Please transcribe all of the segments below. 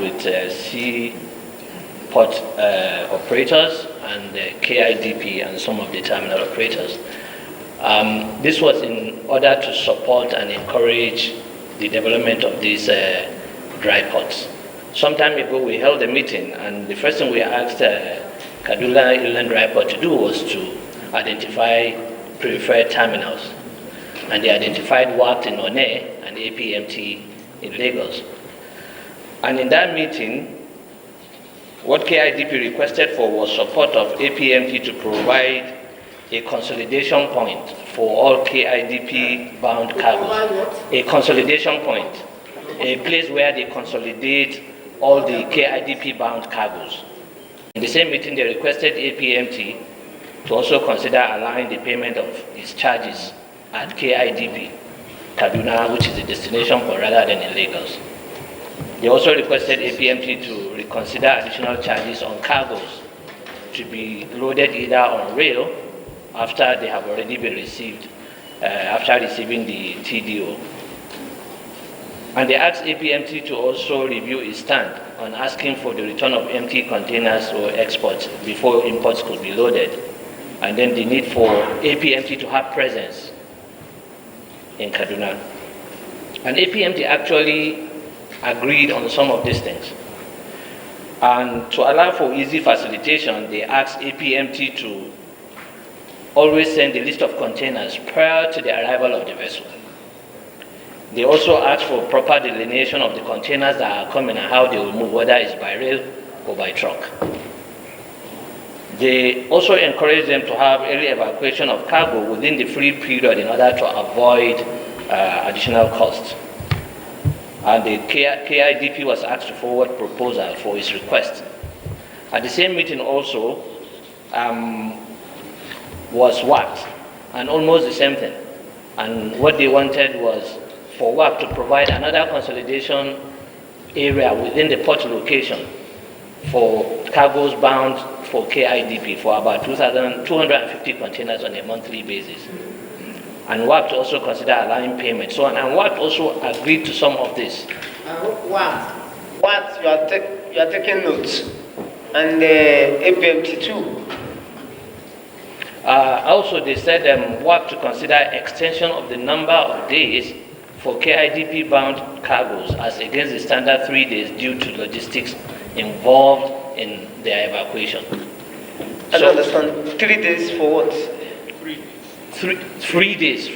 with seaport operators and KIDP and some of the terminal operators. This was in order to support and encourage the development of these dry ports. Some time ago we held a meeting, and the first thing we asked Kaduna Inland Dry Port to do was to identify preferred terminals. And they identified WACT in One and APMT in Lagos. And in that meeting, what KIDP requested for was support of APMT to provide a consolidation point for all KIDP-bound cargos. A consolidation point, a place where they consolidate all the KIDP-bound cargos. In the same meeting, they requested APMT to also consider allowing the payment of its charges at KIDP, Kaduna, which is the destination port, rather than in Lagos. They also requested APMT to reconsider additional charges on cargos to be loaded either on rail after they have already been received, after receiving the TDO. And they asked APMT to also review its stand on asking for the return of empty containers or exports before imports could be loaded, and then the need for APMT to have presence in Kaduna. And APMT actually agreed on some of these things. And to allow for easy facilitation, they asked APMT to always send a list of containers prior to the arrival of the vessel. They also asked for proper delineation of the containers that are coming and how they will move, whether it's by rail or by truck. They also encouraged them to have early evacuation of cargo within the free period in order to avoid additional costs. And the KIDP was asked to forward proposal for its request. At the same meeting also was WACT, and almost the same thing. And what they wanted was for WACT to provide another consolidation area within the port location for cargoes bound for KIDP for about 250 containers on a monthly basis. And WACT also considered allowing payment. So, and WACT also agreed to some of this. WACT, you are taking notes, and APMT too. Also, they said WACT to consider extension of the number of days for KIDP-bound cargoes as against the standard 3 days due to logistics involved in their evacuation. I don't understand. 3 days for what? 3 days.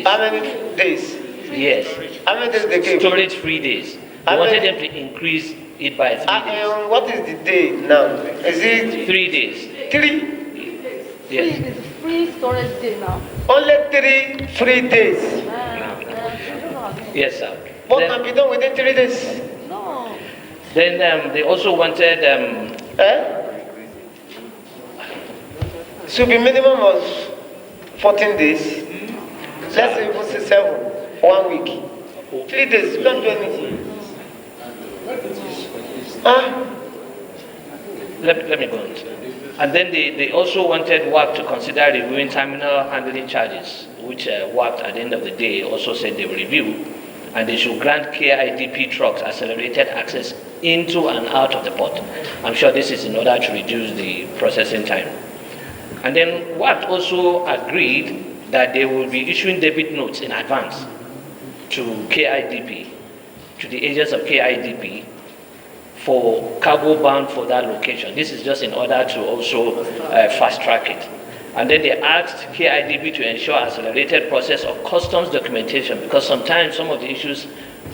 How many days? Yes. How many days they gave? Storage 3 days. They wanted them to increase it by 3 days. What is the day now? Is it 3 days? 3? Yes. Free storage day now. Only 3 free days. Yes, sir. What can be done within 3 days? No. Then they also wanted should be minimum of 14 days. Let's say we say 7, 1 week. 3 days, you can't do anything. Let me go on. And then they also wanted WACT to consider reviewing terminal handling charges, which WACT at the end of the day also said they will review, and they should grant KIDP trucks accelerated access into and out of the port. I'm sure this is in order to reduce the processing time. And then WACT also agreed that they will be issuing debit notes in advance to KIDP, to the agents of KIDP, for cargo bound for that location. This is just in order to also fast track it. And then they asked KIDP to ensure accelerated process of customs documentation, because sometimes some of the issues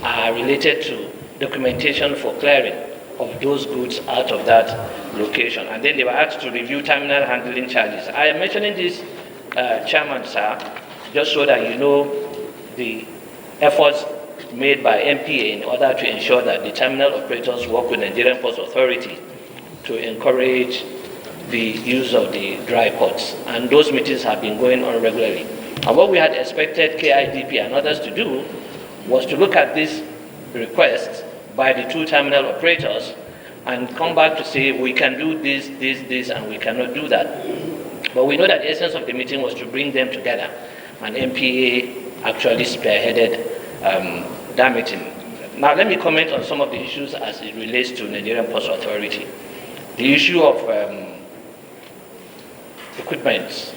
are related to documentation for clearing of those goods out of that location. And then they were asked to review terminal handling charges. I am mentioning this, Chairman, sir, just so that you know the efforts made by MPA in order to ensure that the terminal operators work with Nigerian Ports Authority to encourage the use of the dry ports. And those meetings have been going on regularly. And what we had expected KIDP and others to do was to look at this request by the two terminal operators and come back to say, we can do this, and we cannot do that. But we know that the essence of the meeting was to bring them together. And MPA actually spearheaded that meeting. Now let me comment on some of the issues as it relates to Nigerian Ports Authority. The issue of equipment.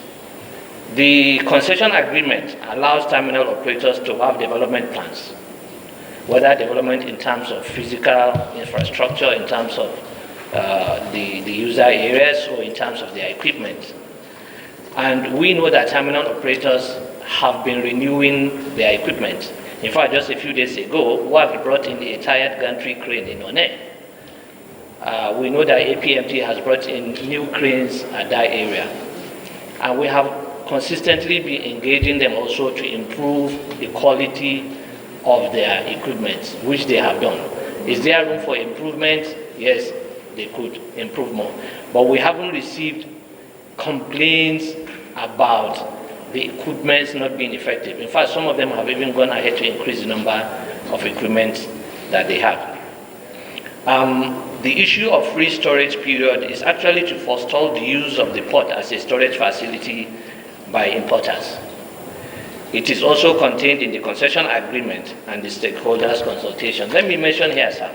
The concession agreement allows terminal operators to have development plans, whether development in terms of physical infrastructure, in terms of the user areas, or in terms of their equipment. And we know that terminal operators have been renewing their equipment. In fact, just a few days ago, we have brought in a tired gantry crane in One. We know that APMT has brought in new cranes at that area. And we have consistently been engaging them also to improve the quality of their equipment, which they have done. Is there room for improvement? Yes, they could improve more. But we haven't received complaints about the equipment not being effective. In fact, some of them have even gone ahead to increase the number of equipment that they have. The issue of free storage period is actually to forestall the use of the port as a storage facility by importers. It is also contained in the concession agreement and the stakeholders consultation. Let me mention here, sir.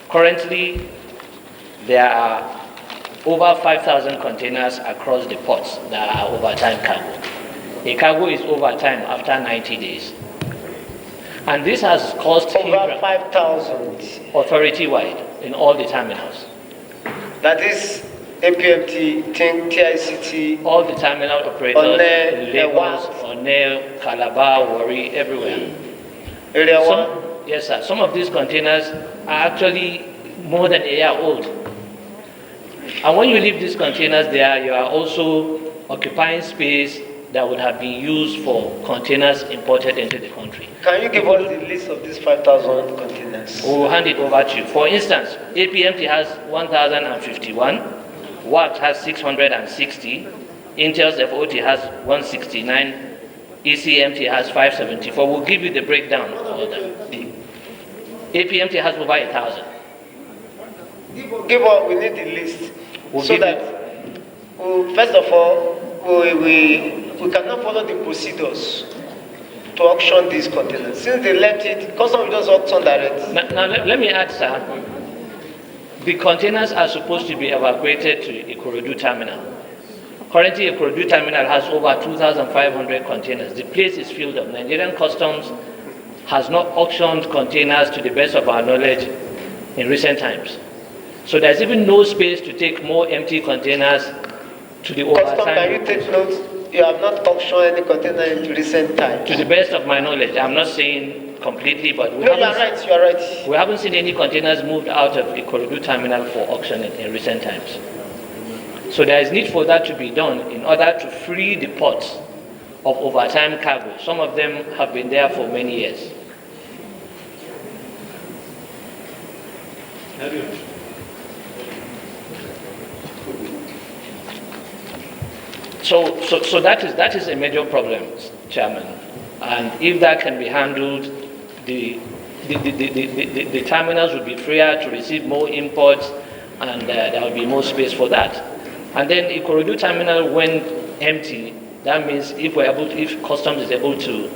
Currently, there are over 5,000 containers across the ports that are overtime cargo. A cargo is overtime after 90 days. And this has caused over 5,000 authority-wide in all the terminals. That is APMT, TICT, all the terminal operators in Lagos, Onel, Calabar, Warri, everywhere. Area 1? Yes, sir. Some of these containers are actually more than a year old. And when you leave these containers there, you are also occupying space that would have been used for containers imported into the country. Can you give us the list of these 5,000 containers? We'll hand it over to you. For instance, APMT has 1,051, WACT has 660, Intel's FOT has 169, ECMT has 574. We'll give you the breakdown of all them. APMT has over 1,000. Give us, we need the list. We'll so that, first of all, we cannot follow the procedures to auction these containers. Since they left it, custom just auction direct. Now let me add, sir, the containers are supposed to be evacuated to Ikorodu terminal. Currently, Ikorodu terminal has over 2,500 containers. The place is filled up. Nigerian Customs has not auctioned containers to the best of our knowledge in recent times. So there's even no space to take more empty containers to the overtime. Custom, can you take notes? You have not auctioned any container in recent times. To the best of my knowledge, I'm not saying completely, but you are right. We haven't seen any containers moved out of the Ikorodu terminal for auction in recent times. So there is need for that to be done in order to free the ports of overtime cargo. Some of them have been there for many years. So that is a major problem, Chairman. And if that can be handled, the terminals will be freer to receive more imports, and there will be more space for that. And then Ikorodu terminal, when empty, that means if customs is able to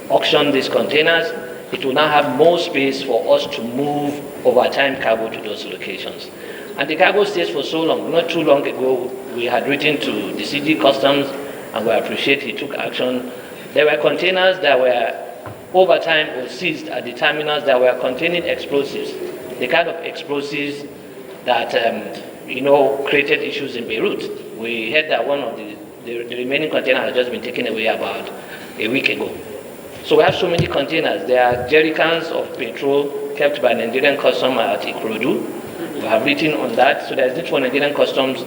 auction these containers, it will now have more space for us to move overtime cargo to those locations. And the cargo stays for so long. Not too long ago, we had written to the CG Customs, and we appreciate he took action. There were containers that were overtime or seized at the terminals that were containing explosives, the kind of explosives that created issues in Beirut. We heard that one of the remaining container had just been taken away about a week ago. So we have so many containers. There are jerrycans of petrol kept by Nigerian Customs at Ikorodu. We have written on that, so there's need for Nigerian Customs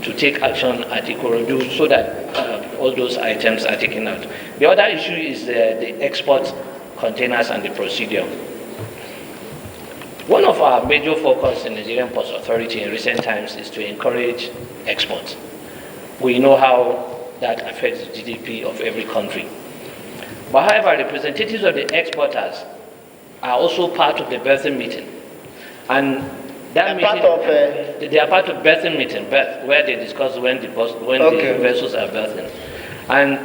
to take action at Ikorodu so that all those items are taken out. The other issue is the export containers and the procedure. One of our major focus in Nigerian Ports Authority in recent times is to encourage exports. We know how that affects the GDP of every country. But however, representatives of the exporters are also part of the berthing meeting. And that meeting, they are part of berthing meeting, where they discuss when the vessels are berthing. And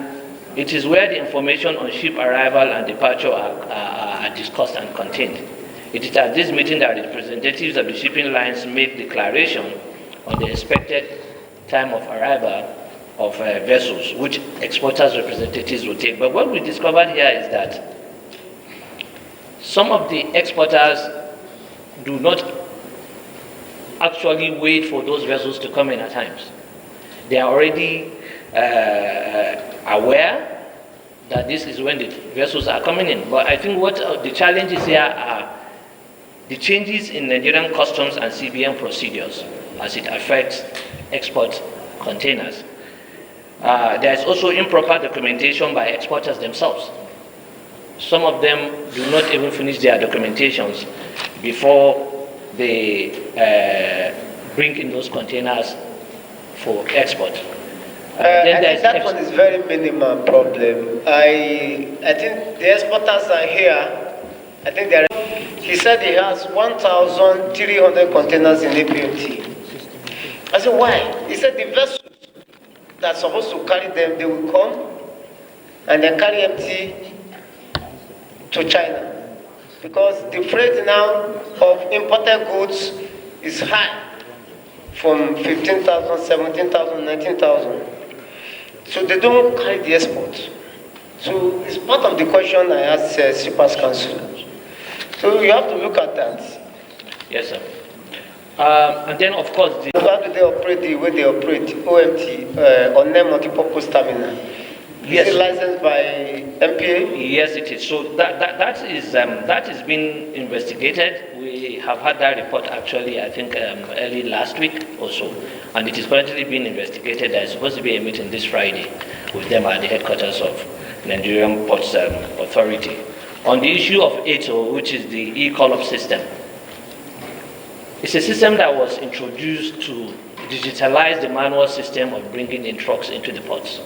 it is where the information on ship arrival and departure are discussed and contained. It is at this meeting that representatives of the shipping lines make declaration on the expected time of arrival of vessels, which exporters' representatives will take. But what we discovered here is that some of the exporters do not actually wait for those vessels to come in at times. They are already aware that this is when the vessels are coming in. But I think what the challenges here are the changes in Nigerian customs and CBN procedures as it affects export containers. There is also improper documentation by exporters themselves. Some of them do not even finish their documentations before they bring in those containers for export. I think that one is very minimal problem. I think the exporters are here. I think they are. He said he has 1,300 containers in APMT. I said, why? He said the vessels that are supposed to carry them, they will come and then carry empty to China. Because the freight now of imported goods is high, from 15,000, 17,000, 19,000. So they don't carry the export. So it's part of the question I asked CIPA's Council. So you have to look at that. Yes, sir. And then, of course, how do they operate the way they operate OMT on their multipurpose terminal? Yes. Is it licensed by MPA? Yes, it is. So that is being investigated. We have had that report actually, I think, early last week or so, and it is currently being investigated. There is supposed to be a meeting this Friday with them at the headquarters of Nigerian Ports Authority on the issue of ATO, which is the e-call-up system. It's a system that was introduced to digitalize the manual system of bringing in trucks into the ports.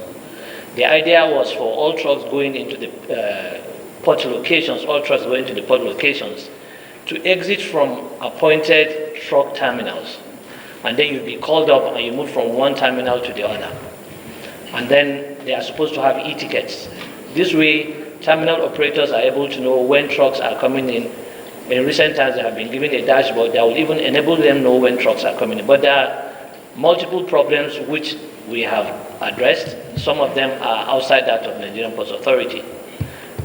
The idea was for all trucks going into the port locations, to exit from appointed truck terminals. And then you'll be called up and you move from one terminal to the other. And then they are supposed to have e-tickets. This way, terminal operators are able to know when trucks are coming in. In recent times, they have been given a dashboard that will even enable them know when trucks are coming in. But there are multiple problems which we have addressed. Some of them are outside that of Nigerian Ports Authority,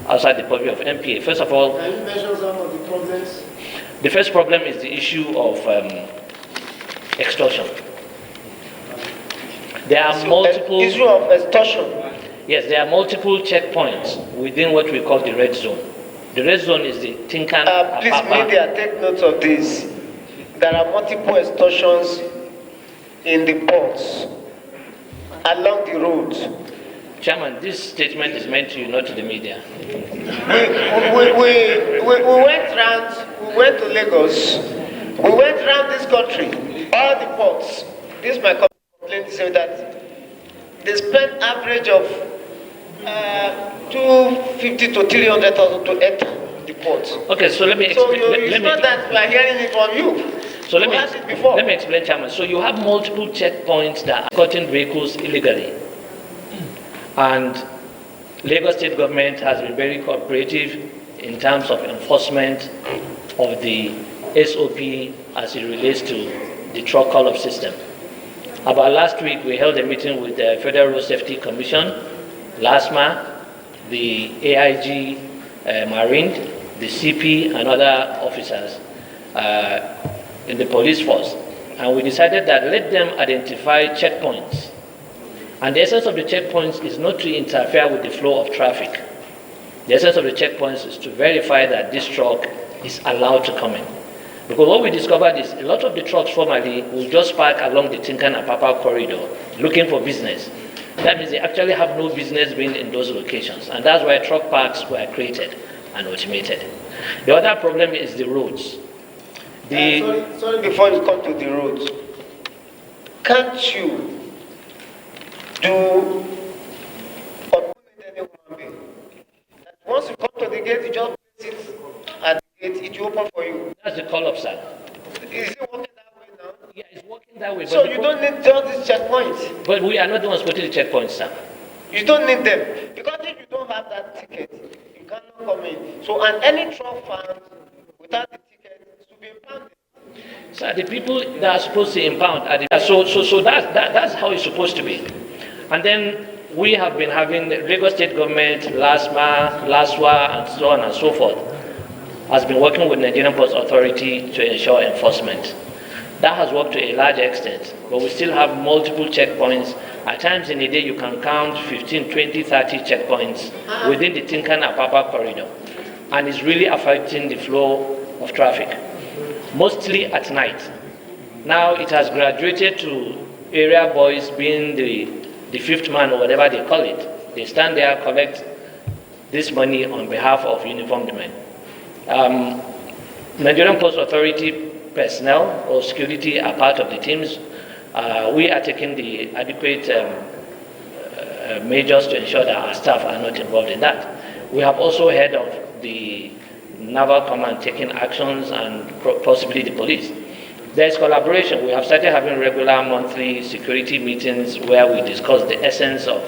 outside the purview of MPA. First of all, can you mention some of the problems? The first problem is the issue of extortion. There are multiple issue of extortion. Yes, there are multiple checkpoints within what we call the red zone. The red zone is the Tinkan. Please, media, take note of this. There are multiple extortions in the ports, along the roads. Chairman, this statement is meant to you, not to the media. We went to Lagos. We went around this country, all the ports. This is my complaint to say that they spend average of 250 to 300,000 to enter the ports. Okay, so let me explain. So it's not that we are hearing it from you. So let me explain, Chairman. So you have multiple checkpoints that are cutting vehicles illegally. And Lagos State government has been very cooperative in terms of enforcement of the SOP as it relates to the truck call-up system. About last week, we held a meeting with the Federal Road Safety Commission, LASMA, the AIG Marine, the CP, and other officers in the police force. And we decided that let them identify checkpoints. And the essence of the checkpoints is not to interfere with the flow of traffic. The essence of the checkpoints is to verify that this truck is allowed to come in. Because what we discovered is a lot of the trucks formerly will just park along the Tinkan-Apapa corridor looking for business. That means they actually have no business being in those locations. And that's why truck parks were created and automated. The other problem is the roads. Sorry, before you come to the roads, can't you do once you come to the gate, you just place it at the gate, it will open for you. That's the call-up, sir. Is it working that way now? Yeah, it's working that way. So you don't need all these checkpoints. But we are not the ones putting the checkpoints, sir. You don't need them. Because if you don't have that ticket, you cannot come in. So, and any truck found without the ticket, So the people that are supposed to impound are that's how it's supposed to be. And then we have been having the Lagos State government, LASWA, and so on and so forth, has been working with Nigerian Ports Authority to ensure enforcement. That has worked to a large extent, but we still have multiple checkpoints. At times in a day, you can count 15, 20, 30 checkpoints within the Tinkan-Apapa corridor. And it's really affecting the flow of traffic, mostly at night. Now it has graduated to area boys being the fifth man or whatever they call it. They stand there, collect this money on behalf of uniformed men. Nigerian Post Authority personnel or security are part of the teams. We are taking the adequate measures to ensure that our staff are not involved in that. We have also heard of the Naval Command taking actions and possibly the police. There's collaboration. We have started having regular monthly security meetings where we discuss the essence of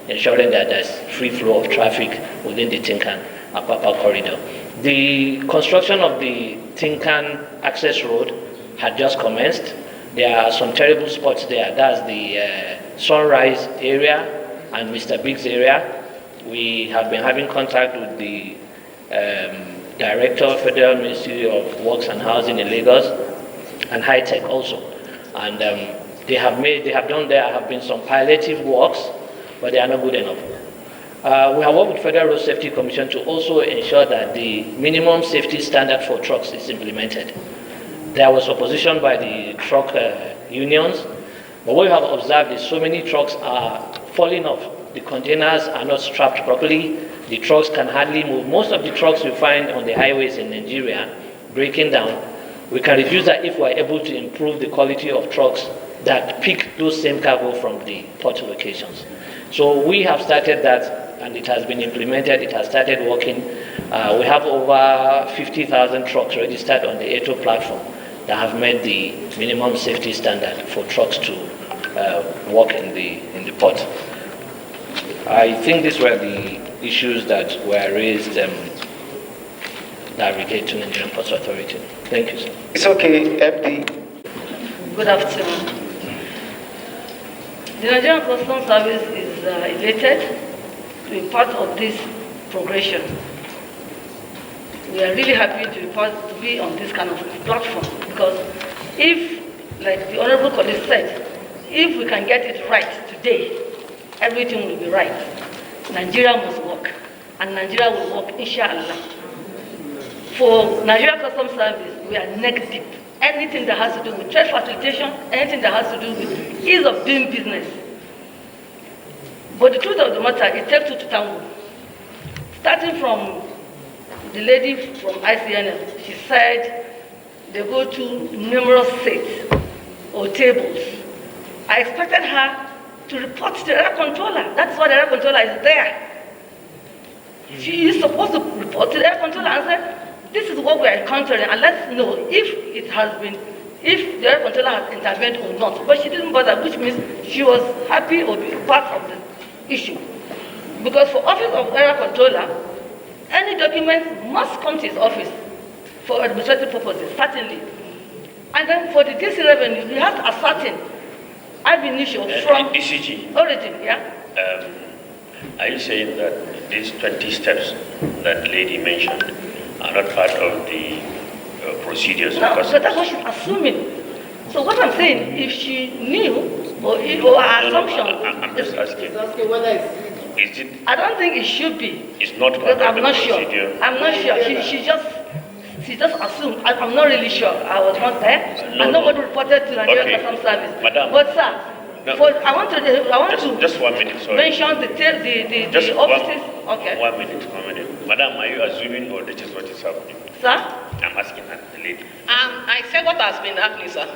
ensuring that there's free flow of traffic within the Tinkan-Apapa corridor. The construction of the Tinkan access road had just commenced. There are some terrible spots there. That's the Sunrise area and Mr. Biggs area. We have been having contact with the Director of Federal Ministry of Works and Housing in Lagos and High Tech also. And there have been some palliative works, but they are not good enough. We have worked with Federal Road Safety Commission to also ensure that the minimum safety standard for trucks is implemented. There was opposition by the truck unions, but what we have observed is so many trucks are falling off. The containers are not strapped properly. The trucks can hardly move. Most of the trucks you find on the highways in Nigeria breaking down. We can reduce that if we're able to improve the quality of trucks that pick those same cargo from the port locations. So we have started that, and it has been implemented. It has started working. We have over 50,000 trucks registered on the ATO platform that have met the minimum safety standard for trucks to work in the port. I think these were the issues that were raised that relate to Nigerian Ports Authority. Thank you, sir. It's okay, FD. Good afternoon. The Nigerian Customs Service is elated to be part of this progression. We are really happy to be on this kind of platform because if, like the Honorable colleague said, if we can get it right today, everything will be right. Nigeria must work, and Nigeria will work, inshallah. For Nigeria Customs Service, we are neck deep. Anything that has to do with trade facilitation, anything that has to do with ease of doing business. But the truth of the matter, it takes two to tango. Starting from the lady from ICNL, she said they go to numerous seats or tables. I expected her to report to the area controller. That's why the area controller is there. She is supposed to report to the area controller and say, this is what we are encountering, and let's know if the area controller has intervened or not. But she didn't bother, which means she was happy or be part of the issue. Because for office of area controller, any document must come to his office for administrative purposes, certainly. And then for the DC revenue, you have to ascertain ab initio from ECG. origin, yeah? Are you saying that these 20 steps that lady mentioned are not part of the procedures? No, so that's what she's assuming. So what I'm saying, if she knew, or her assumption... I'm just asking. Whether Is it? I don't think it should be. It's not part Because of I'm the not procedure. sure. I'm not sure. She just assumed. I'm not really sure. I was not there, and nobody reported to Nigerian Customs Service. Madam. But sir, I want to just 1 minute, sorry. mention the offices. Okay. 1 minute. Madam, are you assuming or this is what is happening? Sir? I'm asking her, the lady. I said what has been happening, sir.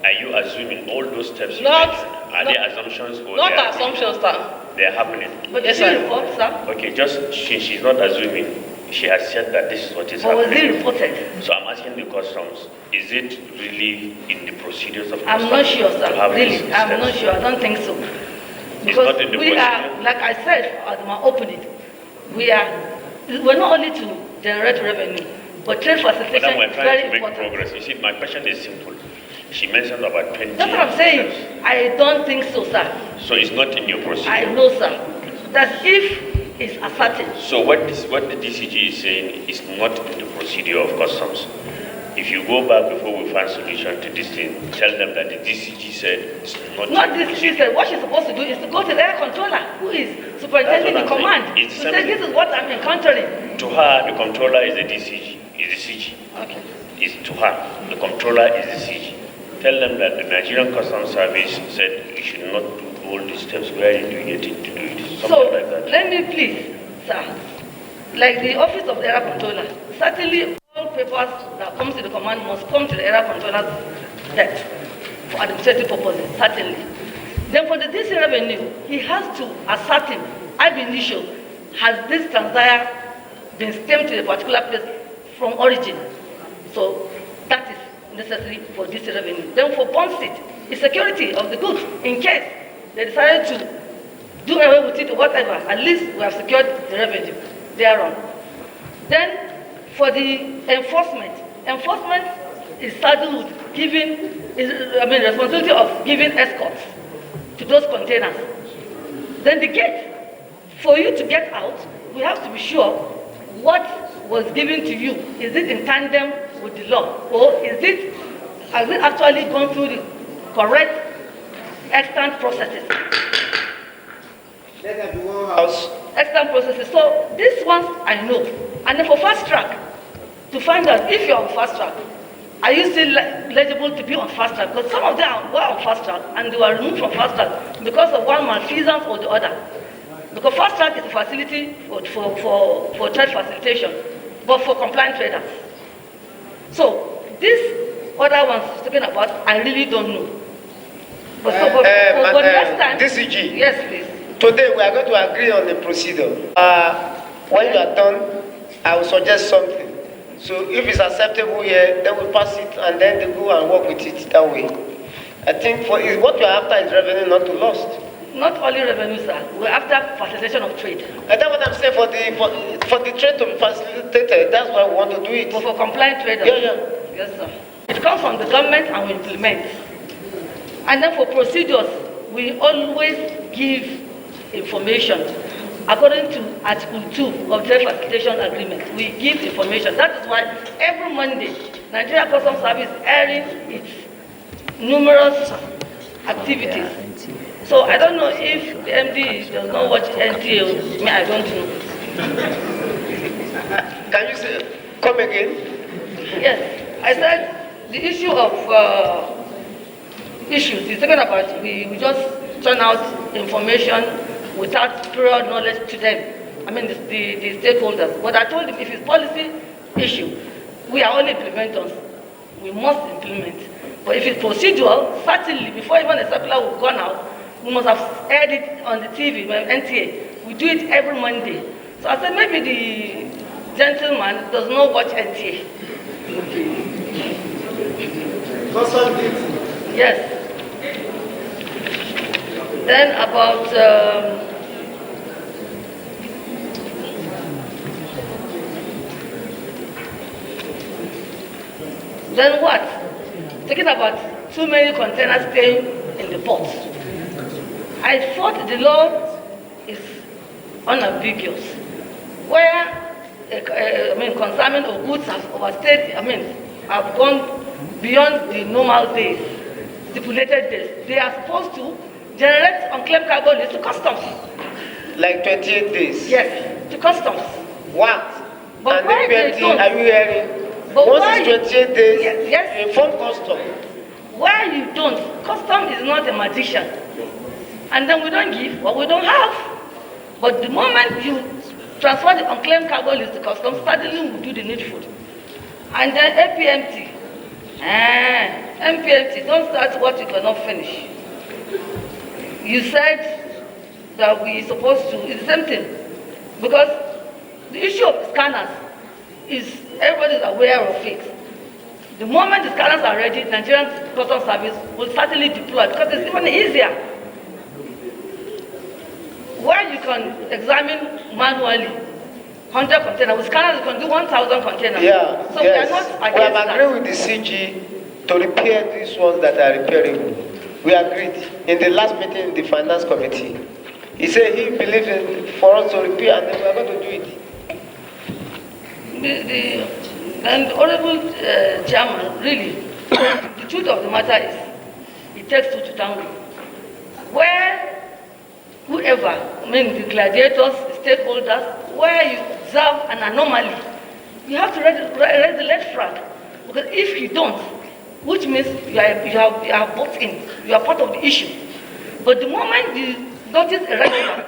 Are you assuming all those steps? Not- Are they assumptions or Not they are assumptions, sir. They are happening? But Yes, did sir. he report, sir? Okay, just she's not assuming. She has said that this is what is Or was happening. he reported? So I'm asking the customs, is it really in the procedures of I'm customs not sure, to sir. have these Really, I'm steps? not sure. I don't think so. not Because in the we are, procedure? like I said at my opening, we're not only to generate revenue, But trade facilitation Madam, we're is trying very to make important. progress. You see, my question is simple. She mentioned about 20 That's what I'm saying. steps. I don't think so, sir. So it's not in your procedure. I know, sir. That if it's ascertained. So what the DCG is saying is not in the procedure of customs. If you go back before we find solution to this thing, tell them that the DCG said it's not. Not this, she said, what she's supposed to do is to go to the air controller, who is superintending the That's what I'm command, saying. It's to say, this is what I'm encountering. To her, the controller is the DCG, is the CG. Okay. It's to her, the controller is the CG. Tell them that the Nigerian Customs Service said you should not do all these steps. Where did you get it to do it? Something So, like that. let me please, sir, like the office of the air controller, certainly all papers that comes to the command must come to the air controller's desk for administrative purposes, certainly. Then for the DC revenue, he has to ascertain, ab initio, has this transire been stamped to a particular place from origin. So that is necessary for DC revenue. Then for bond seat, it's security of the goods in case they decided to do away with it or whatever. At least we have secured the revenue thereon. Then for the enforcement is saddled with giving, responsibility of giving escorts to those containers. Then the gate, for you to get out, we have to be sure what was given to you, is it in tandem with the law, or has it actually gone through the correct extant processes? Let everyone else. Extant processes. So these ones I know. And then for fast track, to find out if you're on fast track, are you still eligible to be on fast track? Because some of them were on fast track and they were removed from fast track because of one malfeasance or the other. Because fast track is a facility for trade facilitation, but for compliant traders. So these other ones talking about, I really don't know. But next time, DCG. yes, please. Today we are going to agree on the procedure. When you are done, I will suggest something. So if it's acceptable here, then we pass it and then they go and work with it that way. I think what we are after is revenue, not to lost. Not only revenue, sir. We're after facilitation of trade. And that's what I'm saying, for the trade to be facilitated, that's why we want to do it. But for compliant traders. Yeah. Yes, sir. It comes from the government and we implement. And then for procedures, we always give information. According to Article 2 of Trade Facilitation Agreement, we give information. That is why every Monday, Nigeria Customs Service is airing its numerous activities. So I don't know if the MD does not watch NTA. Me, I don't know. Can you say, come again? Yes, I said the issue of issues. He's talking about we just turn out information without prior knowledge to them. I mean the stakeholders. But I told him if it's policy issue, we are only implementers. We must implement. But if it's procedural, certainly before even a circular will go out, we must have aired it on the TV, NTA. We do it every Monday. So I said maybe the gentleman does not watch NTA. Yes. Then about then what? Talking about too many containers staying in the port. I thought the law is unambiguous. Where consignment of goods have overstayed, have gone beyond the normal days, stipulated days. They are supposed to generate unclaimed cargo list to customs. Like 28 days? Yes, to customs. What? But and why the they don't? are you hearing? But once why? it's 28 days, Yes. inform custom. Why you don't? Custom is not a magician. And then we don't give what we don't have. But the moment you transfer the unclaimed cargo list to customs, suddenly we do the needful. And then MPMT, don't start what you cannot finish. You said that we're supposed to, it's the same thing. Because the issue of scanners is everybody is aware of it. The moment the scanners are ready, Nigerian Customs Service will certainly deploy because it's even easier. Where you can examine manually 100 containers. With scanners, we can do 1,000 containers. Yeah, so yes. we are not We against have agreed with the CG to repair these ones that are repairable. We agreed in the last meeting in the finance committee. He said he believes in for us to repair, and then we are going to do it. And Honorable Chairman, really, the truth of the matter is, it takes two to tango. Where whoever, I mean the gladiators, the stakeholders, where you observe an anomaly, you have to raise the red flag. Because if you don't, which means you are bought in, you are part of the issue. But the moment you notice a red flag,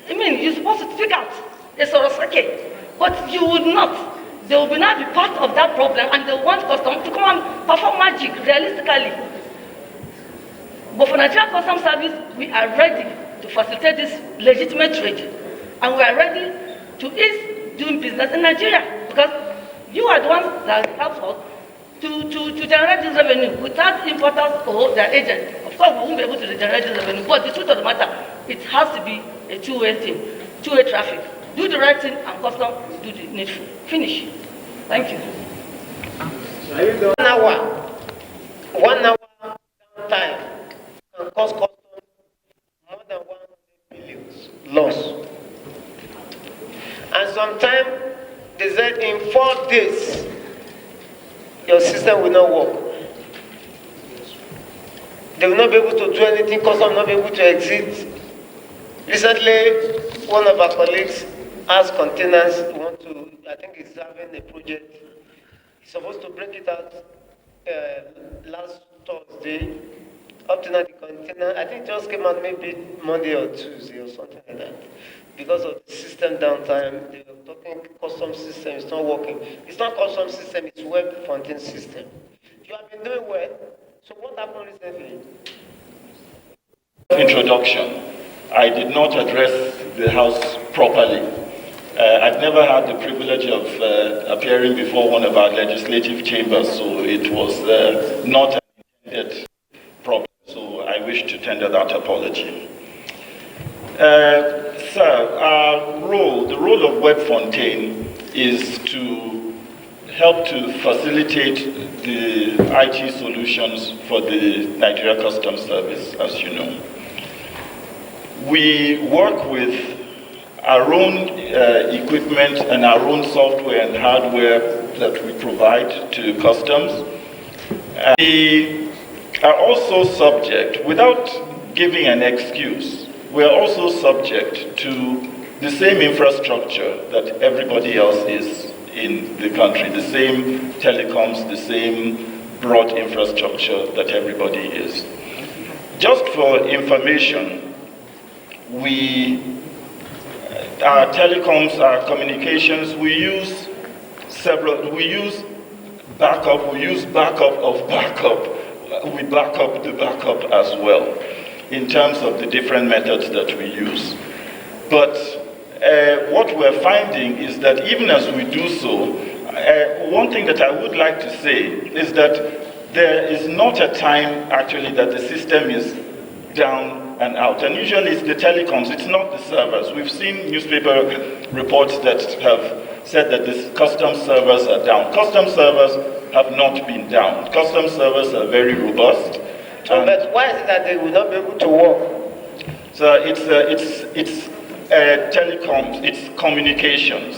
I mean, you're supposed to speak out. It's okay. But you would not. They will not be part of that problem, and they want customs to come and perform magic realistically. But for Nigerian Customs Service, we are ready to facilitate this legitimate trade, and we are ready to ease doing business in Nigeria, because you are the ones that help us to generate this revenue. Without importers or their agents, of course, we won't be able to generate this revenue. But the truth of the matter, it has to be a two-way thing, two-way traffic. Do the right thing, and customs do the needful. Finish. Thank you. 1 hour time can cost customs more than 100 billion loss. And sometimes they said in 4 days your system will not work. They will not be able to do anything, customs will not be able to exit. Recently, one of our colleagues asked containers, I think he's having a project. He's supposed to bring it out last Thursday. Up to now, the container, I think it just came out maybe Monday or Tuesday or something like that. Because of the system downtime, they were talking custom system, it's not working. It's not custom system, it's web fronting system. You have been doing well, so what happened recently? Introduction. I did not address the House properly. I've never had the privilege of appearing before one of our legislative chambers, so it was not an intended problem. So I wish to tender that apology. Sir, the role of Web Fontaine is to help to facilitate the IT solutions for the Nigeria Customs Service, as you know. We work with our own equipment and our own software and hardware that we provide to customs. We are also subject, without giving an excuse, we are also subject to the same infrastructure that everybody else is in the country, the same telecoms, the same broad infrastructure that everybody is. Just for information, our telecoms, our communications, we use backup of backup. We back up the backup as well in terms of the different methods that we use. But what we're finding is that even as we do so, one thing that I would like to say is that there is not a time actually that the system is down and out. And usually it's the telecoms, it's not the servers. We've seen newspaper reports that have said that the custom servers are down. Custom servers have not been down. Custom servers are very robust. So, but why is it that they will not be able to work? So it's telecoms, it's communications.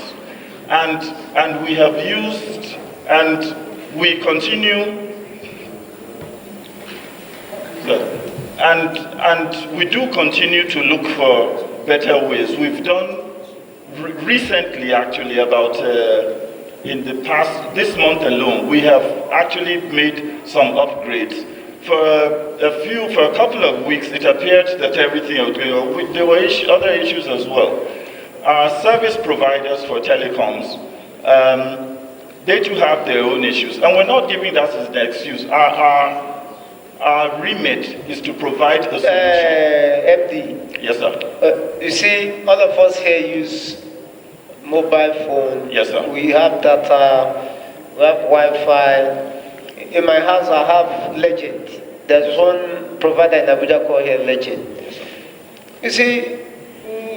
And we have used, and we continue, and we do continue to look for better ways. We've done recently, actually, about in the past, this month alone, we have actually made some upgrades. For a couple of weeks, it appeared that everything was going on. There were other issues as well. Our service providers for telecoms, they too have their own issues, and we're not giving that as an excuse. Our remit is to provide a solution. MD. Yes, sir. You see, all of us here use mobile phone. Yes, sir. We have data, we have Wi-Fi. In my house, I have Legend. There's one provider in Abuja called here Legend. You see,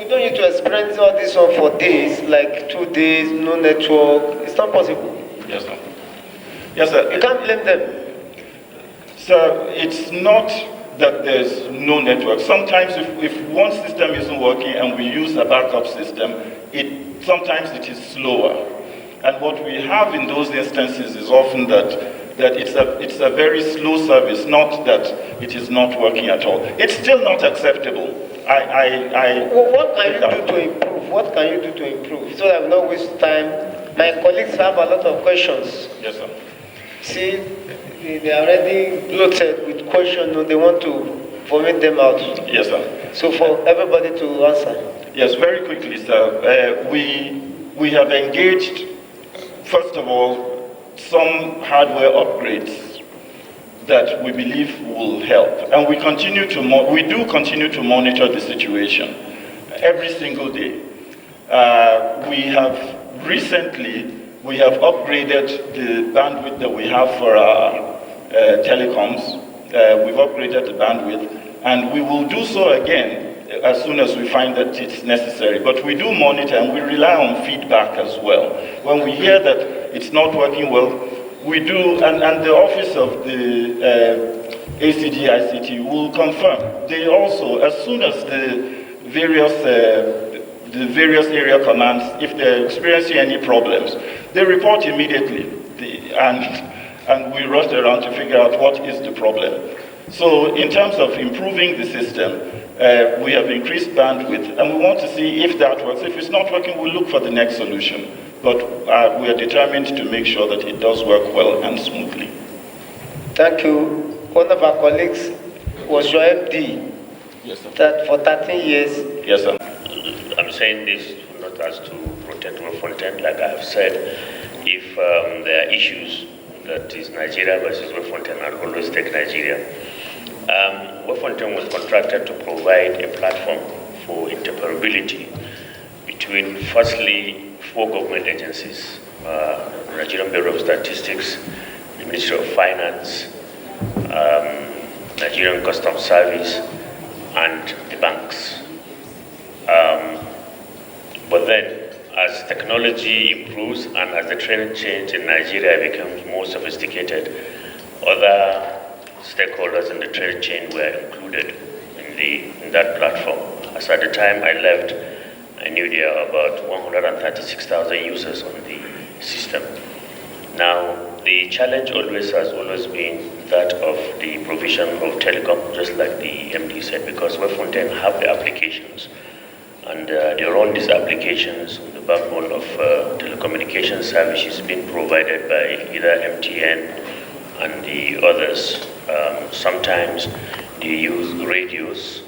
don't need to experience all this one for days, like 2 days, no network. It's not possible. Yes, sir. Yes, sir. You can't blame them. So it's not that there's no network. Sometimes if one system isn't working and we use a backup system, sometimes it is slower. And what we have in those instances is often that it's a very slow service, not that it is not working at all. It's still not acceptable. Well, what can you do to improve? What can you do to improve so that we don't waste time? My colleagues have a lot of questions. Yes, sir. See, they are already bloated with questions, and they want to vomit them out. Yes, sir. So for everybody to answer. Yes, very quickly, sir. We have engaged, first of all, some hardware upgrades that we believe will help, and we do continue to monitor the situation every single day. We have upgraded the bandwidth that we have for our telecoms. We've upgraded the bandwidth, and we will do so again as soon as we find that it's necessary. But we do monitor, and we rely on feedback as well. When we hear that it's not working well, we do, and the office of the ACG ICT will confirm. They also, as soon as the various area commands, if they're experiencing any problems, they report immediately, and we rush around to figure out what is the problem. So in terms of improving the system, we have increased bandwidth, and we want to see if that works. If it's not working, we'll look for the next solution. But we are determined to make sure that it does work well and smoothly. Thank you. One of our colleagues was your MD. Yes, sir. That for 13 years. Yes, sir. I'm saying this not as to protect Webfontaine. Like I have said, if there are issues, that is Nigeria versus Webfontaine, I'll always take Nigeria. Webfontaine was contracted to provide a platform for interoperability between, firstly, 4 government agencies, Nigerian Bureau of Statistics, the Ministry of Finance, Nigerian Customs Service, and the banks. But then, as technology improves and as the trend change in Nigeria becomes more sophisticated, other stakeholders in the trade chain were included in that platform. As at the time I left, I knew there are about 136,000 users on the system. Now, the challenge has always been that of the provision of telecom, just like the MD said, because Webfontaine have the applications, and they run these applications on the backbone of telecommunication services being provided by either MTN and the others. Sometimes they use radios.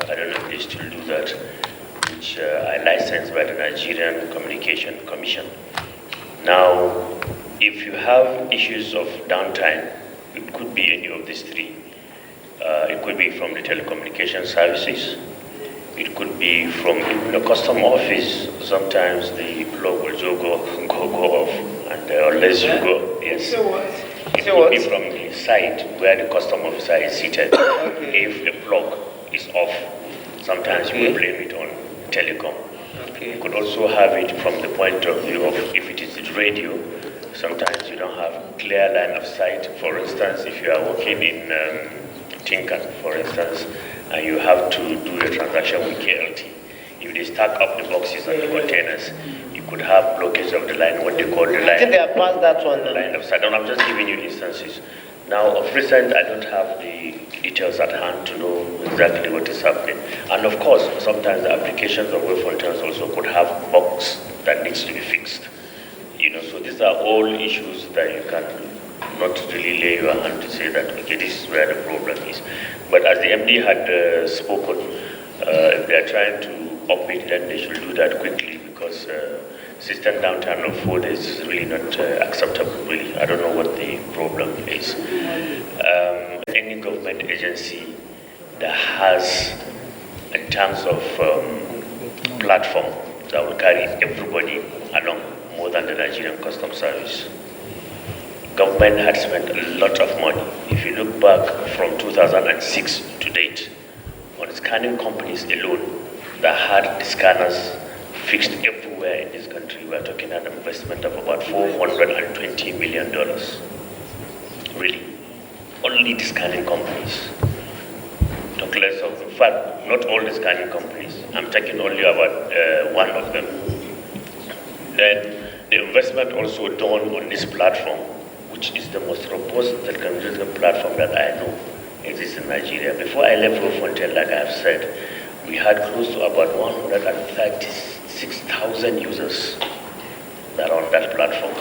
I don't know if they still do that, which are licensed by the Nigerian Communication Commission. Now, if you have issues of downtime, it could be any of these 3. It could be from the telecommunication services. It could be from the custom office. Sometimes the plug will just go off, and unless you go, yes. It could be from the site where the custom officer is seated. If the plug is off, sometimes you will blame it on telecom. You could also have it from the point of view of if it is radio. Sometimes you don't have clear line of sight. For instance, if you are working in Tinkan, for instance, and you have to do a transaction with KLT, if they stack up the boxes and the containers, you could have blockage of the line, what they call the line. I think they are past that one. The line of sight. And I'm just giving you instances. Now, of recent, I don't have the details at hand to know exactly what is happening. And of course, sometimes the applications of Webfontaine also could have bugs that needs to be fixed. So these are all issues that you can not really lay your hand to say that, okay, this is where the problem is. But as the MD had spoken, if they are trying to up it, then they should do that quickly, because system downtime of 4 days is really not acceptable, really. I don't know what the problem is. Any government agency that has, in terms of platform, that will carry everybody along, more than the Nigerian Customs Service. Government had spent a lot of money. If you look back from 2006 to date, on scanning companies alone, that had the scanners fixed everywhere in this country, we are talking an investment of about $420 million. Really. Only the scanning companies. Talk less of, in fact, not all the scanning companies. I'm talking only about one of them. Then the investment also done on this platform, which is the most robust telecommunication platform that I know exists in Nigeria. Before I left Fontaine, like I've said, we had close to about 136,000 users that are on that platform.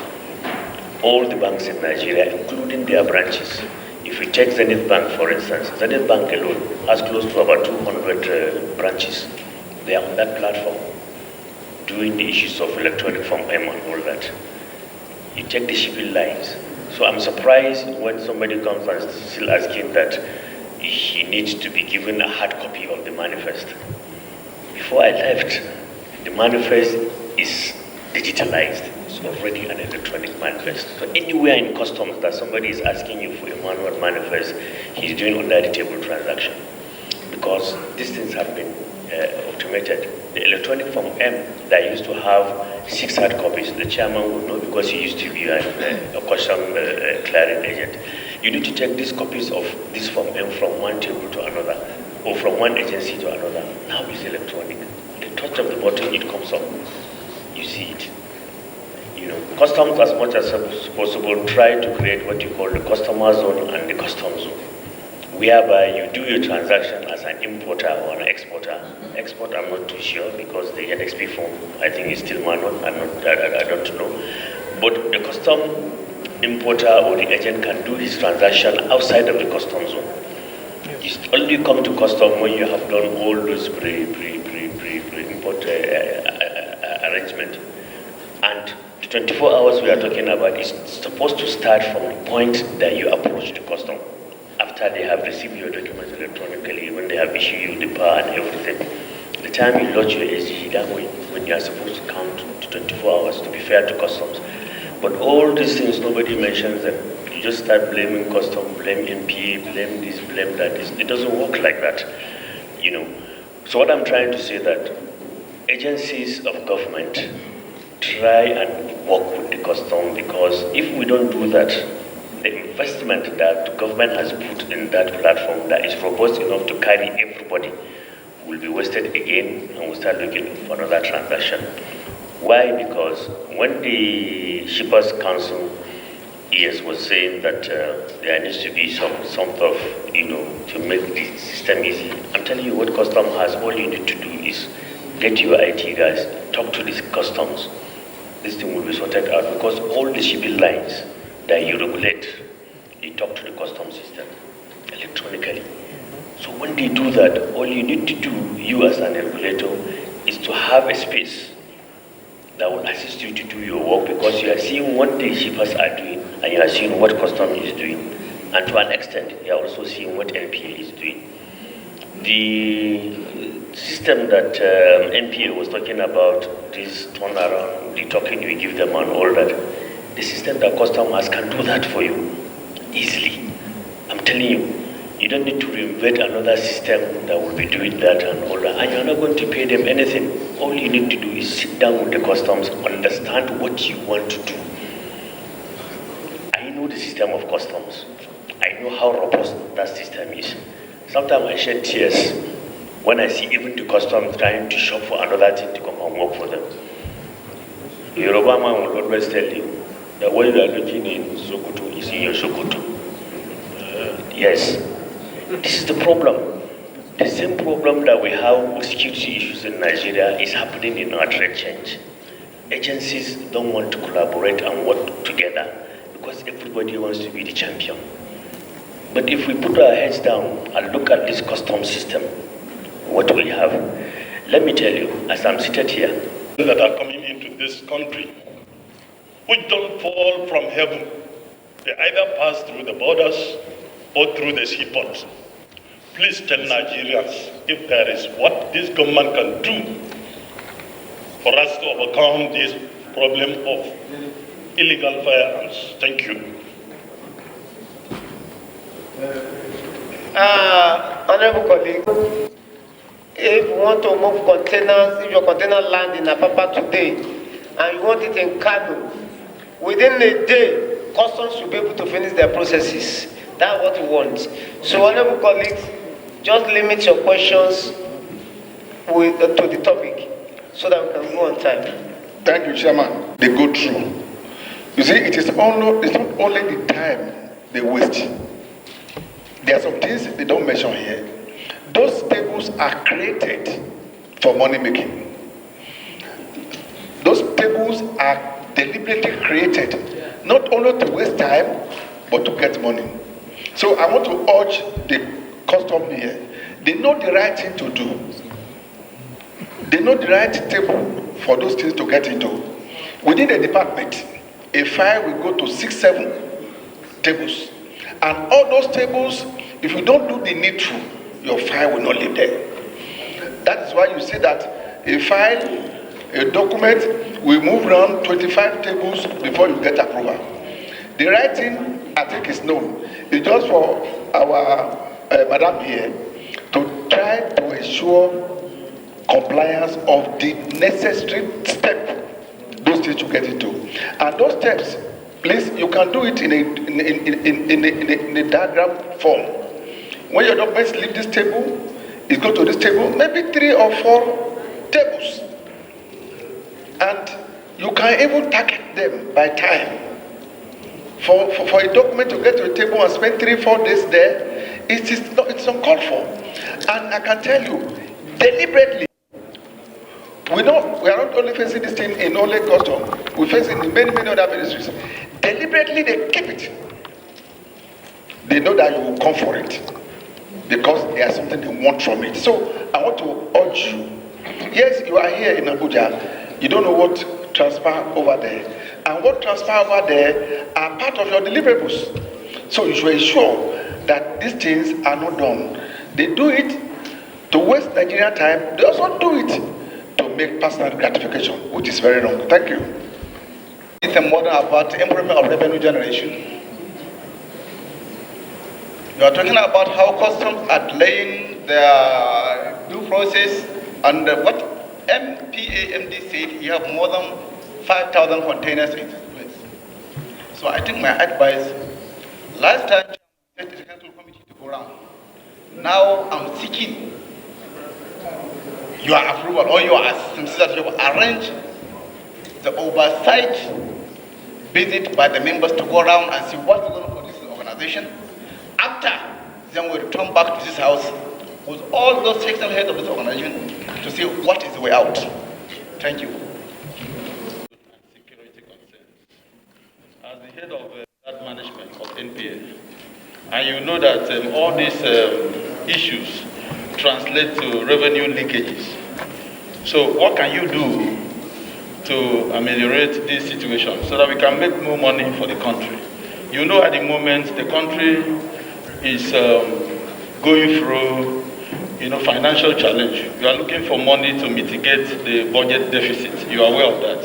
All the banks in Nigeria, including their branches. If you take Zenith Bank, for instance, Zenith Bank alone has close to about 200 branches. They are on that platform doing the issues of electronic form M and all that. You take the shipping lines. So I'm surprised when somebody comes and still asking that he needs to be given a hard copy of the manifest. Before I left, the manifest is digitalized. It's already an electronic manifest. So anywhere in customs that somebody is asking you for a manual manifest, he's doing under the table transaction. Because these things have been automated. The electronic form M that used to have 6 hard copies, the chairman would know because he used to be a custom clearing agent. You need to take these copies of this form M from one table to another, or from one agency to another. Now it's electronic. At the touch of the button, it comes up. You see it. Customs, as much as possible, try to create what you call the customer zone and the custom zone, whereby you do your transaction as an importer or an exporter. Export, I'm not too sure because the NXP form, I think, is still manual. I don't know. But the custom importer or the agent can do his transaction outside of the custom zone. You only come to custom when you have done all those pre-import arrangement. And the 24 hours we are talking about is supposed to start from the point that you approach the custom. After they have received your documents electronically, when they have issued you the PAR and everything, the time you lodge your SGE, that way, when you are supposed to count to 24 hours to be fair to customs. But all these things, nobody mentions them. You just start blaming custom, blame NPA, blame this, blame that. It doesn't work like that, So what I'm trying to say that agencies of government try and work with the custom, because if we don't do that, the investment that the government has put in that platform that is robust enough to carry everybody will be wasted again, and we'll start looking for another transaction. Why? Because when the Shippers Council was saying that there needs to be some sort of, to make the system easy, I'm telling you what custom has. All you need to do is get your IT guys, talk to these customs. This thing will be sorted out, because all the shipping lines that you regulate, you talk to the custom system electronically. So when they do that, all you need to do, you as an regulator, is to have a space that will assist you to do your work, because you are seeing what the shippers are doing and you are seeing what custom is doing. And to an extent, you are also seeing what NPA is doing. The system that NPA was talking about, this turnaround, the token you give them and all that, the system that customers can do that for you easily. I'm telling you, you don't need to reinvent another system that will be doing that and all that, and you're not going to pay them anything. All you need to do is sit down with the customs, understand what you want to do. I know the system of customs. I know how robust that system is. Sometimes I shed tears when I see even the customs trying to shop for another thing to come and work for them. The Yoruba man will always tell you that what you are looking in Sokoto is in your Sokoto. Yes. This is the problem. The same problem that we have with security issues in Nigeria is happening in our trade change. Agencies don't want to collaborate and work together because everybody wants to be the champion. But if we put our heads down and look at this custom system, what we have, let me tell you, as I'm seated here, that are coming into this country, which don't fall from heaven. They either pass through the borders or through the seaports. Please tell Nigerians if there is what this government can do for us to overcome this problem of illegal firearms. Thank you. Honorable colleague, if you want to move containers, if your container land in Apapa today, and you want it in Kano, within a day, customs should be able to finish their processes. That's what we want. So, honorable colleagues, just limit your questions to the topic so that we can go on time. Thank you, Chairman. They go through. You see, it's not only the time they waste. There are some things they don't mention here. Those tables are created for money making. Those tables are deliberately created not only to waste time but to get money. So I want to urge the custom here. They know the right thing to do. They know the right table for those things to get into. Within the department, a file will go to 6-7 tables. And all those tables, if you don't do the needful, your file will not live there. That is why you see that a file, a document, will move around 25 tables before you get approval. The right thing, I think, is known. It's just for our madam here to try to ensure compliance of the necessary step those things you get into. And those steps, please, you can do it in a diagram form. When your documents leave this table, it goes to this table, maybe 3 or 4 tables. And you can even target them by time. For a document to get to a table and spend 3-4 days there, it's uncalled for. And I can tell you, deliberately, we are not only facing this thing in only custom, we face it in many other ministries. Deliberately, they keep it. They know that you will come for it because there's something they want from it. So I want to urge you. Yes, you are here in Abuja. You don't know what transpires over there. And what transpires over there are part of your deliverables. So you should ensure that these things are not done. They do it to waste Nigerian time. They also do it to make personal gratification, which is very wrong. Thank you. It's a model about improvement of revenue generation. You are talking about how customs are delaying their due process, and what MPAMD said, you have more than 5,000 containers in this place. So I think my advice, last time I said the council committee to go around. Now I'm seeking your approval or your assistance that you arrange the oversight visit by the members to go around and see what's going on for this organization. After, then we return back to this house with all those sectional heads of this organization to see what is the way out. Thank you. Security concerns. As the head of that management of NPA, and you know that all these issues translate to revenue leakages. So what can you do to ameliorate this situation so that we can make more money for the country? You know, at the moment, the country is going through, financial challenge. You are looking for money to mitigate the budget deficit. You are aware of that.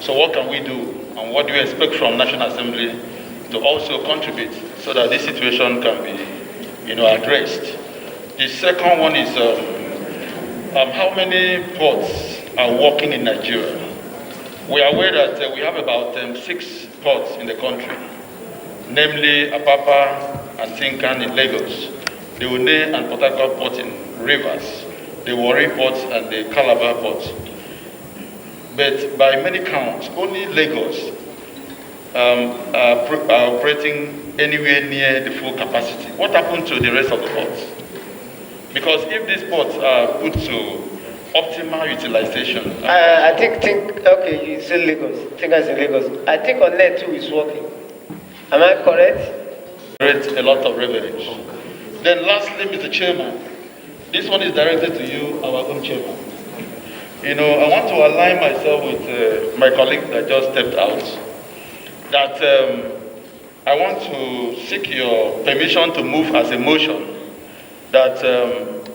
So what can we do? And what do you expect from National Assembly to also contribute so that this situation can be, addressed? The second one is how many ports are working in Nigeria? We are aware that we have about 6 ports in the country, namely Apapa and Tinkan in Lagos, the Une and Port Harcourt port in Rivers, the Warri port and the Calabar port. But by many counts, only Lagos are operating anywhere near the full capacity. What happened to the rest of the ports? Because if these ports are put to optimal utilization. I think, okay, you say Lagos. Think I say Lagos. I think on net too is working. Am I correct? A lot of revenues. Then lastly, Mr. Chairman, this one is directed to you, our own chairman. I want to align myself with my colleague that just stepped out, that I want to seek your permission to move as a motion that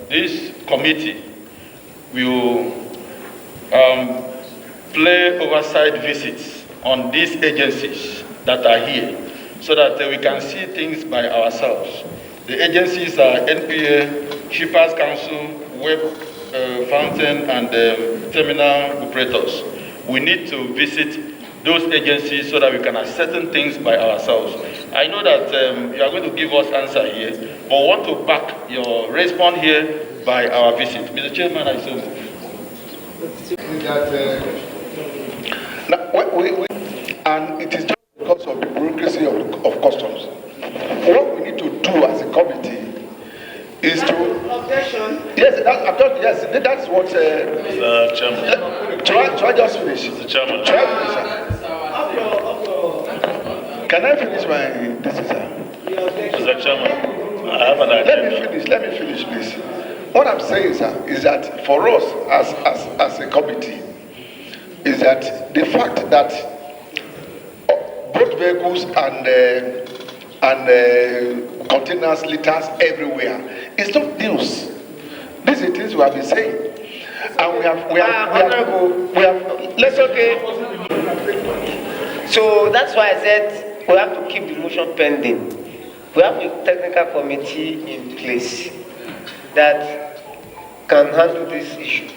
this committee will play oversight visits on these agencies that are here so that we can see things by ourselves. The agencies are NPA, Shippers Council, web front-end and terminal operators. We need to visit those agencies so that we can ascertain things by ourselves. I know that you are going to give us answer here, but we want to back your response here by our visit. Mr. Chairman, I so move. And it is just because of the bureaucracy of customs. What we need to do as a committee is to... Objection. Yes, that's what... Mr. Chairman. Try just finish. Mr. Chairman. Try finish, sir. Can I finish my... This is... Mr. Chairman, I have an idea. Let me finish, please. What I'm saying, sir, is that for us as a committee, is that the fact that both vehicles and containers, litters everywhere, it's not news. These are things we have been saying. And we have let's okay. So that's why I said we have to keep the motion pending. We have a technical committee in place that can handle this issue.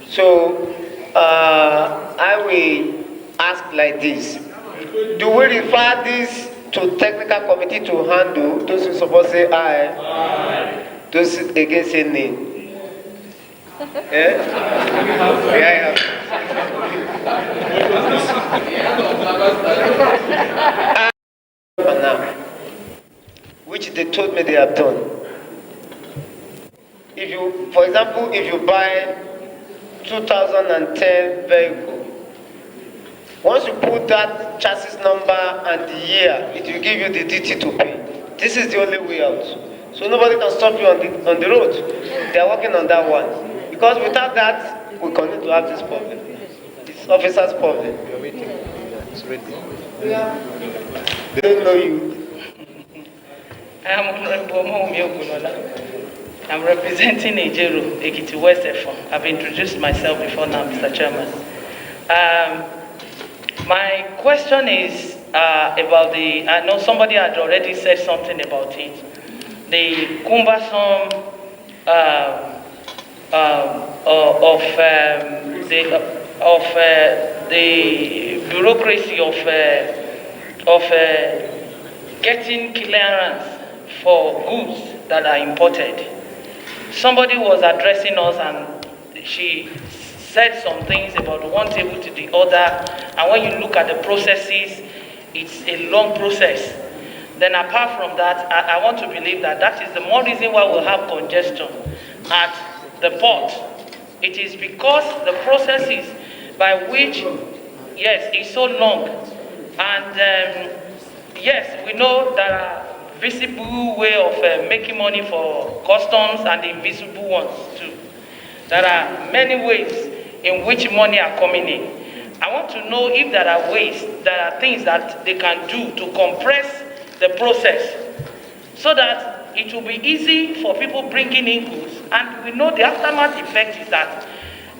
So I will ask like this: do we refer this to technical committee to handle? Those who support say aye. Aye. Those against say nay. Now, which they told me they have done. If you, for example, if you buy 2010 vehicle, once you put that chassis number and the year, it will give you the duty to pay. This is the only way out. So nobody can stop you on the road. They are working on that one. Because without that, we continue to have this problem. It's officers' problem. We are waiting. It's ready. Yeah. They don't know you. I am Honorable Mohomi Ogunola. I'm representing Ejero, Ekiti West Efon. I've introduced myself before now, Mr. Chairman. My question is about the, I know somebody had already said something about it, the cumbersome the bureaucracy of getting clearance for goods that are imported. Somebody was addressing us and she said some things about one table to the other, and when you look at the processes, it's a long process. Then apart from that, I want to believe that that is the more reason why we'll have congestion at the port. It is because the processes by which, yes, it's so long. And yes, we know there are visible way of making money for customs and invisible ones too. There are many ways in which money are coming in. I want to know if there are ways, there are things that they can do to compress the process so that it will be easy for people bringing in goods. And we know the aftermath effect is that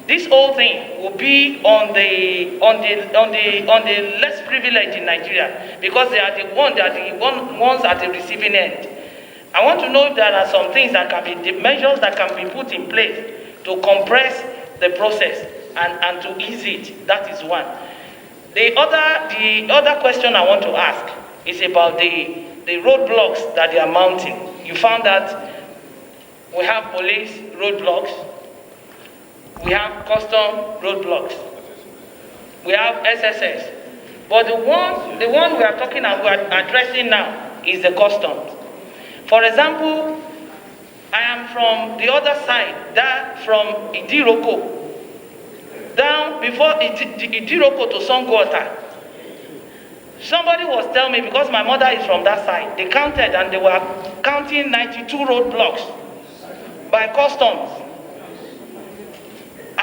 this whole thing will be on the less privileged in Nigeria, because they are the ones at the receiving end. I want to know if there are some things that can be, the measures that can be put in place to compress the process and to ease it. That is one. The other question I want to ask is about the roadblocks that they are mounting. You found that we have police roadblocks, we have custom roadblocks, we have SSS, but the one we are talking about, we are addressing now is the customs. For example, I am from the other side, that from Idiroko, down before Idiroko to Songwater. Somebody was telling me, because my mother is from that side, they counted and they were counting 92 roadblocks by customs.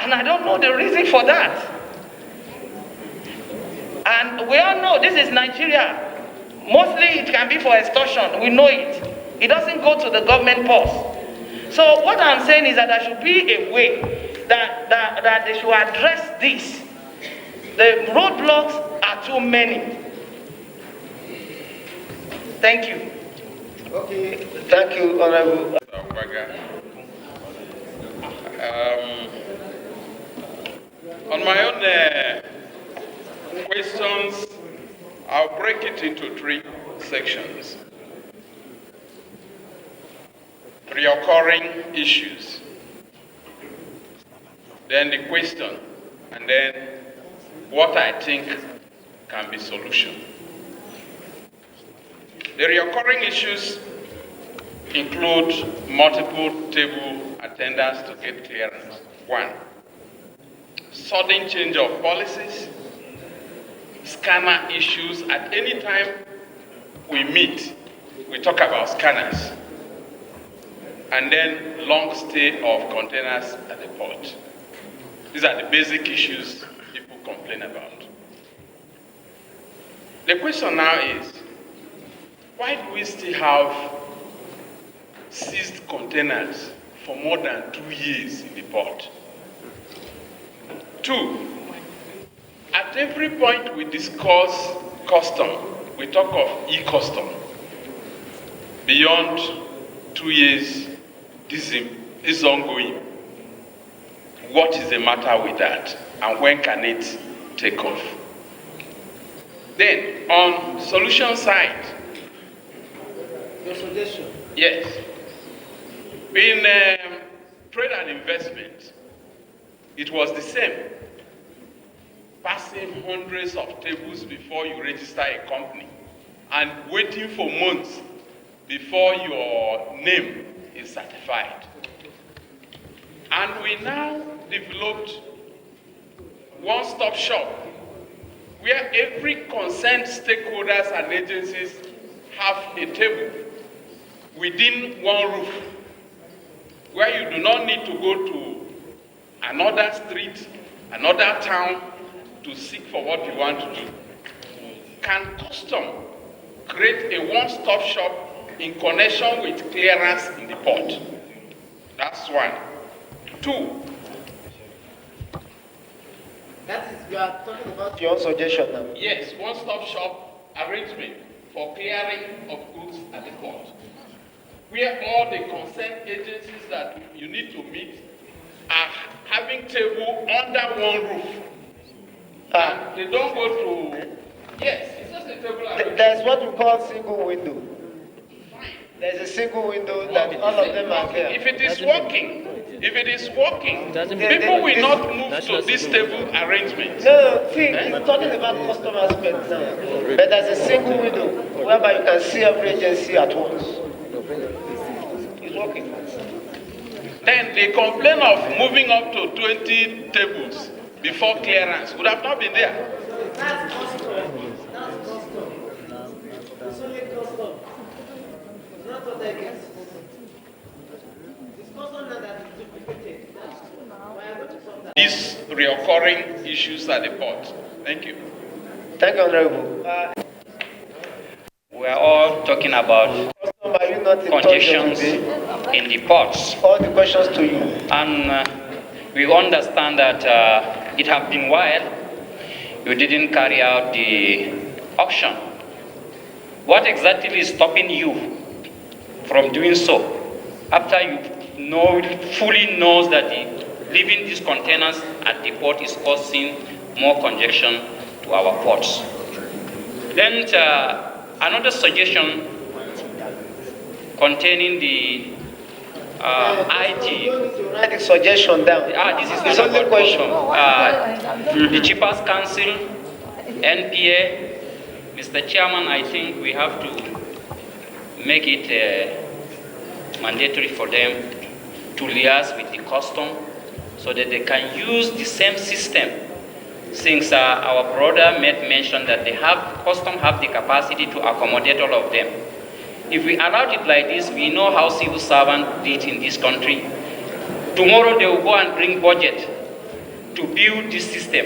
And I don't know the reason for that. And we all know this is Nigeria. Mostly it can be for extortion, we know it. It doesn't go to the government purse. So what I'm saying is that there should be a way that they should address this. The roadblocks are too many. Thank you. Okay, thank you, Honorable. On my own questions, I'll break it into 3 sections. Reoccurring issues, then the question, and then what I think can be solution. The reoccurring issues include multiple table attendance to get clearance. 1, sudden change of policies, scanner issues. At any time we meet, we talk about scanners. And then long stay of containers at the port. These are the basic issues people complain about. The question now is, why do we still have seized containers for more than 2 years in the port? 2, at every point we discuss custom, we talk of e-custom. Beyond 2 years, this is ongoing. What is the matter with that? And when can it take off? Then, on solution side. Your suggestion? Yes. In trade and investment, it was the same. Passing hundreds of tables before you register a company and waiting for months before your name is certified. And we now developed one-stop shop where every concerned stakeholders and agencies have a table within one roof, where you do not need to go to another street, another town to seek for what you want to do. Can custom create a one-stop shop in connection with clearance in the port? That's 1. 2. That is, you are talking about your suggestion now. Yes, one-stop shop arrangement for clearing of goods at the port, where all the concerned agencies that you need to meet are having table under one roof. And they don't go to, yes, it's just a table arrangement. There's what we call single window. There's a single window that all of them are there. If it is working, people will not move to this table arrangement. No, see, he's talking about customer aspect now. But there's a single window whereby you can see every agency at once. It's working. Then they complain of moving up to 20 tables before clearance. Would have not been there. That's custom. It's only custom. It's not what I guess. It's custom that is duplicated. These reoccurring issues at the port. Thank you. Thank you, Honorable. We are all talking about congestions in the ports. All the questions to you. And we understand that it has been a while you didn't carry out the auction. What exactly is stopping you from doing so after you fully knows that leaving these containers at the port is causing more congestion to our ports? Then another suggestion containing the IT. Write the suggestion down. This is the only question. The Chiefers Council, NPA, Mr. Chairman, I think we have to make it mandatory for them to liaise with the custom so that they can use the same system. Since our brother made mention that custom have the capacity to accommodate all of them. If we allowed it like this, we know how civil servants did in this country. Tomorrow they will go and bring budget to build this system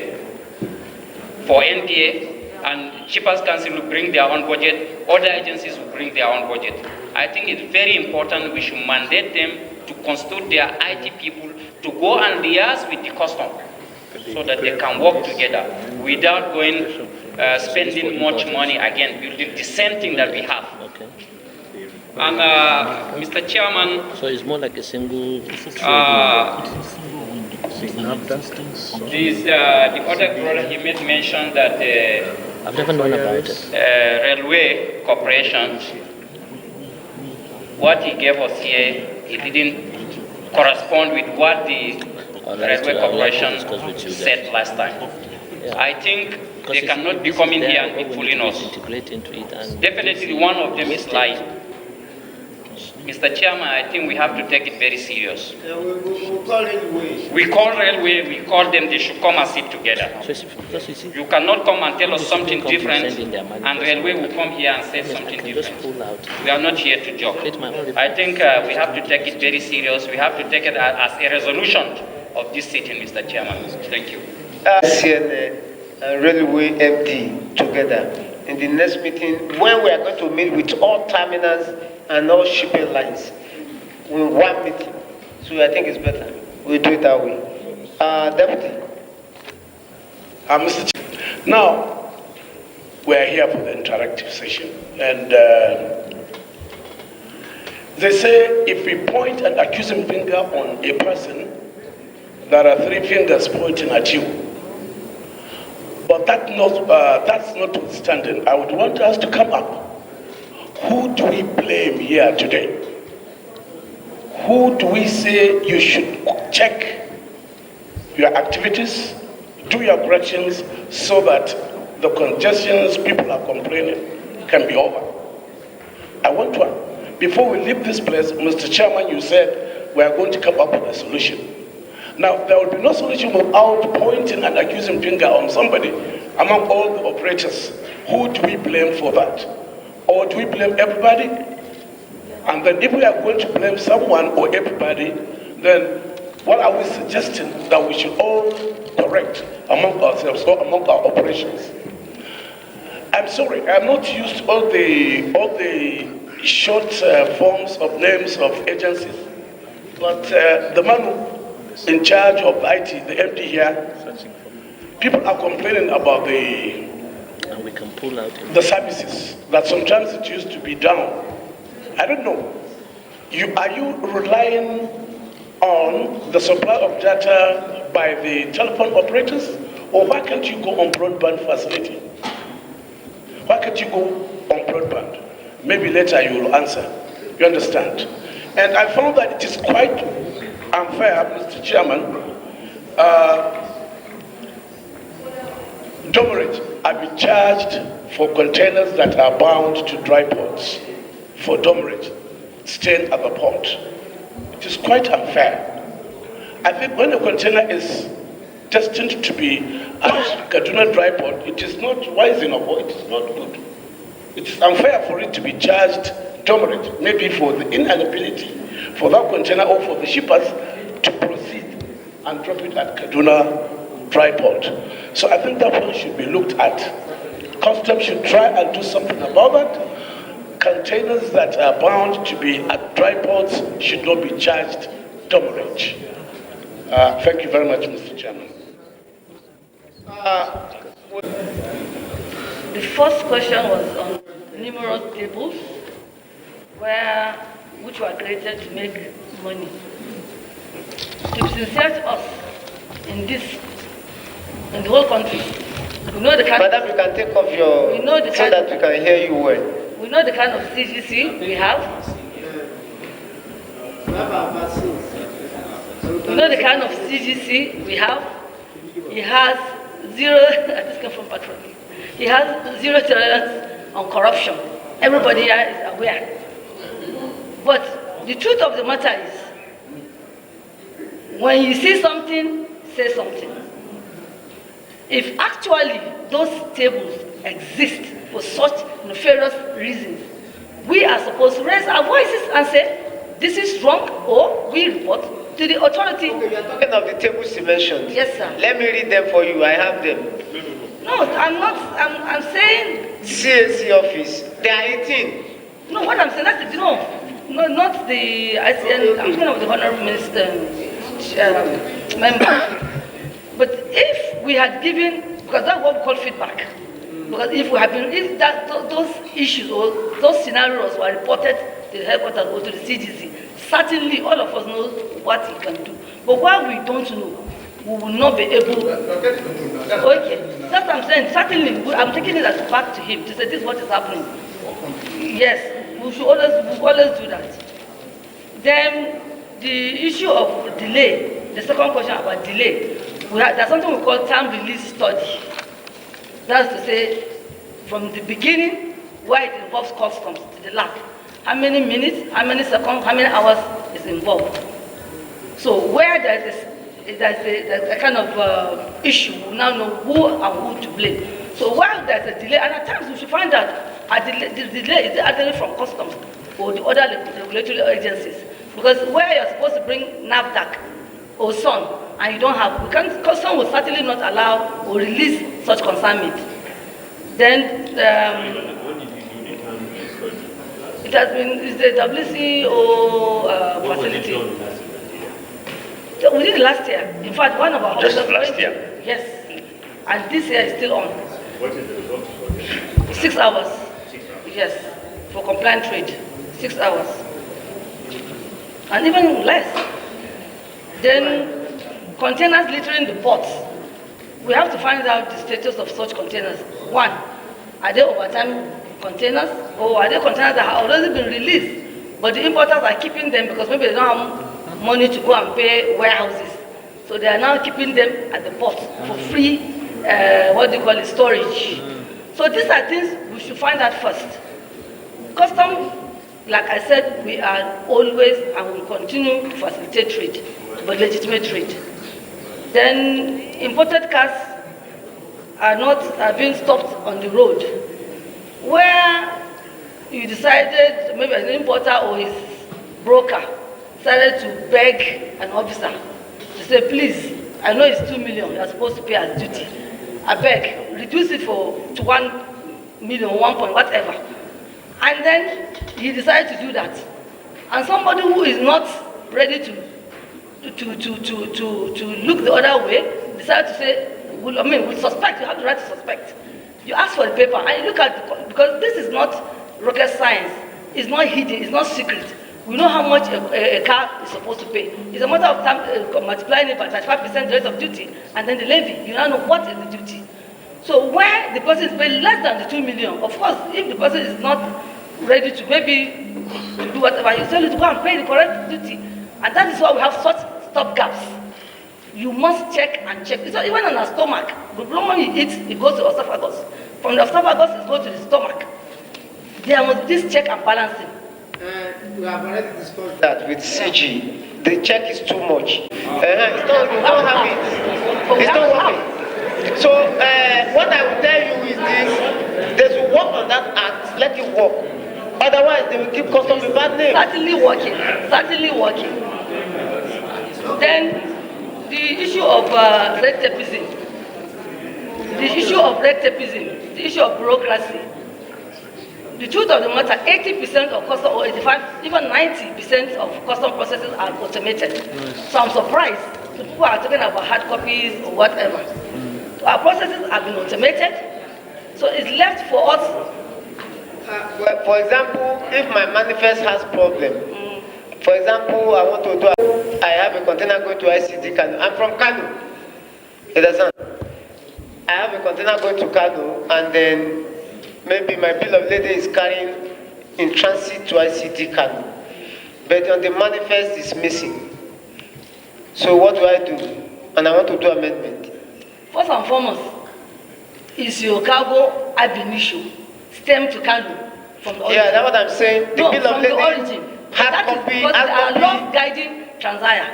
for NPA, and Chiefers Council will bring their own budget, other agencies will bring their own budget. I think it's very important we should mandate them to constitute their IT people to go and liaise with the custom so that they can work together without going spending much money again, building the same thing that we have. Okay. And Mr. Chairman, so it's more like a single. This, the other brother, he made mention that I've never known about it. Railway Corporation, what he gave us here, it didn't correspond with what the Railway Corporation said last time. Yeah. I think they cannot be coming here and be fooling us. Definitely one of them is lying. Mr. Chairman, I think we have to take it very serious. We'll call Railway. We call Railway, we call them, they should come and sit together. You cannot come and tell us something different, and Railway will come here and say something different. We are not here to joke. I think we have to take it very serious. We have to take it as a resolution of this sitting, Mr. Chairman. Thank you. CNN and Railway MD together in the next meeting when we are going to meet with all terminals and all shipping lines in one meeting. So I think it's better. We'll do it that way. Deputy. Mr. Chief, now we are here for the interactive session, and they say if we point an accusing finger on a person, there are three fingers pointing at you. But that's notwithstanding, I would want us to come up. Who do we blame here today? Who do we say you should check your activities, do your corrections, so that the congestions people are complaining can be over? I want to, before we leave this place, Mr. Chairman, you said we are going to come up with a solution. Now, there will be no solution without pointing and accusing finger on somebody among all the operators. Who do we blame for that? Or do we blame everybody? And then if we are going to blame someone or everybody, then what are we suggesting that we should all correct among ourselves or among our operations? I'm sorry, I'm not used to all the short forms of names of agencies, but the man in charge of IT, the MD here, people are complaining about the services, that sometimes it used to be down. I don't know. Are you relying on the supply of data by the telephone operators? Or why can't you go on broadband facility? Why can't you go on broadband? Maybe later you will answer. You understand? And I found that it is quite unfair, Mr. Chairman. Demurrage have been charged for containers that are bound to dry ports for demurrage, staying at the port. It is quite unfair. I think when a container is destined to be at Kaduna dry port, it is not wise enough, or it is not good. It is unfair for it to be charged demurrage, maybe for the inability for that container or for the shippers to proceed and drop it at Kaduna dry port. So I think that one should be looked at. Customs should try and do something about that. Containers that are bound to be at dry ports should not be charged demurrage. Thank you very much, Mr. Chairman. The first question was on numerous tables which were created to make money. To be sincere to us, in the whole country, we know the kind Madam, you can take off your, so that we can hear you well. We know the kind of CGC we have. We know the kind of CGC we have. He has zero, this came from Patrick. He has zero tolerance on corruption. Everybody here is aware. But the truth of the matter is, when you see something, say something. If actually those tables exist for such nefarious reasons, we are supposed to raise our voices and say, this is wrong, or we report to the authority. Okay, you are talking of the tables you mentioned. Yes, sir. Let me read them for you. I have them. No, I'm not. I'm saying. CAC office. They are 18. No, what I'm saying, that's no, not the ICN. I'm talking of the Honorable Minister member. But if we had given, because that's what we call feedback. Because if we had been, if those issues or those scenarios were reported to the headquarters or to the CGC, certainly all of us know what he can do. But what we don't know we will not be able. Okay, that's what I'm saying. Certainly, I'm taking it as back to him to say this is what is happening. Yes, we should always do that. Then the issue of delay, the second question about delay, there's something we call time release study. That's to say, from the beginning, where it involves customs to the last, how many minutes, how many seconds, how many hours is involved. So where there's a kind of issue, we now know who and who to blame. So while there's a delay, and at times we should find out the delay is actually from customs or the other regulatory agencies. Because where you're supposed to bring NAFDAC or SON, and you don't have, custom will certainly not allow or release such consignment. Then it has been, it's the WCO facility. We did it last year. In fact, one of our just last year. Yes, and this year is still on. What is the result? 6 hours. Yes, for compliant trade, 6 hours, and even less. Then containers littering the ports. We have to find out the status of such containers. One, are they overtime containers, or are they containers that have already been released, but the importers are keeping them because maybe they don't have money to go and pay warehouses, so they are now keeping them at the port for free, storage. So these are things we should find out first. Custom, like I said, we are always and will continue to facilitate trade, but legitimate trade. Then imported cars are being stopped on the road, where you decided, maybe an importer or his broker decided to beg an officer to say, please, I know it's 2 million you're supposed to pay as duty. I beg, reduce it to 1 million, 1 point, whatever. And then he decided to do that. And somebody who is not ready to look the other way decided to say, we'll suspect, you have the right to suspect. You ask for the paper and you look at, because this is not rocket science, it's not hidden, it's not secret. We know how much a car is supposed to pay. It's a matter of time multiplying it by 35% rate of duty, and then the levy, you now know what is the duty. So where the person is paying less than the 2 million, of course, if the person is not ready to maybe to do whatever, you tell you to go and pay the correct duty. And that is why we have such stop gaps. You must check and check. So even on our stomach, the moment you eat, it goes to the esophagus. From the esophagus, it goes to the stomach. There was this check and balancing. We have already discussed that with CG. The check is too much. You don't have it. It's not working. So what I will tell you is this: they should work on that act. Let it work. Otherwise, they will keep custom with bad name. Certainly working. Certainly working. Then the issue of red tapeism. The issue of red tapeism. The issue of bureaucracy. The truth of the matter, 80% of custom, or 85, even 90% of custom processes are automated. So I'm surprised the people are talking about hard copies or whatever. So our processes have been automated, so it's left for us. Well, for example, if my manifest has problem, for example, I have a container going to ICD Kano. I'm from Kano. You understand? I have a container going to Kano, and then maybe my bill of lading is carrying in transit to ICD Kano, but on the manifest is missing. So what do I do? And I want to do amendment. First and foremost, is your cargo ab initio stemmed to Kano from the origin? Yeah, that's what I'm saying. The bill of lading, the origin. hard copy, because there are laws guiding Transia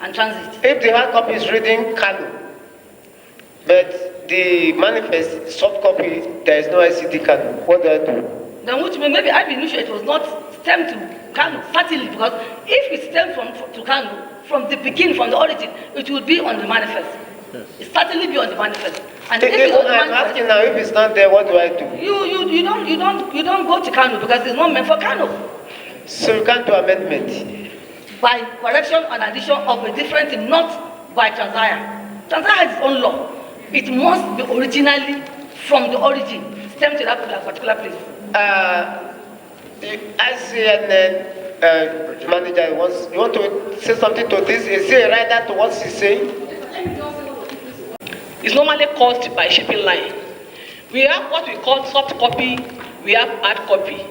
and transit. If the hard copy is reading Kano, but the manifest soft copy, there is no ICD Kano, what do I do? Then which means maybe ab initio it was not stemmed to Kano, certainly, because if it stemmed to Kano from the beginning, from the origin, it would be on the manifest. Yes. It certainly be on the manifest. And if it's on the manifest, I'm asking now, if it's not there, what do I do? You don't go to Kano because it's not meant for Kano. So you can't do amendment by correction and addition of a different thing, not by Transia. Transia has its own law. It must be originally from the origin, stem to that particular place. I see manager you want to say something to this? Is he a writer to what he's saying? is normally caused by shipping line. We have what we call soft copy, we have hard copy.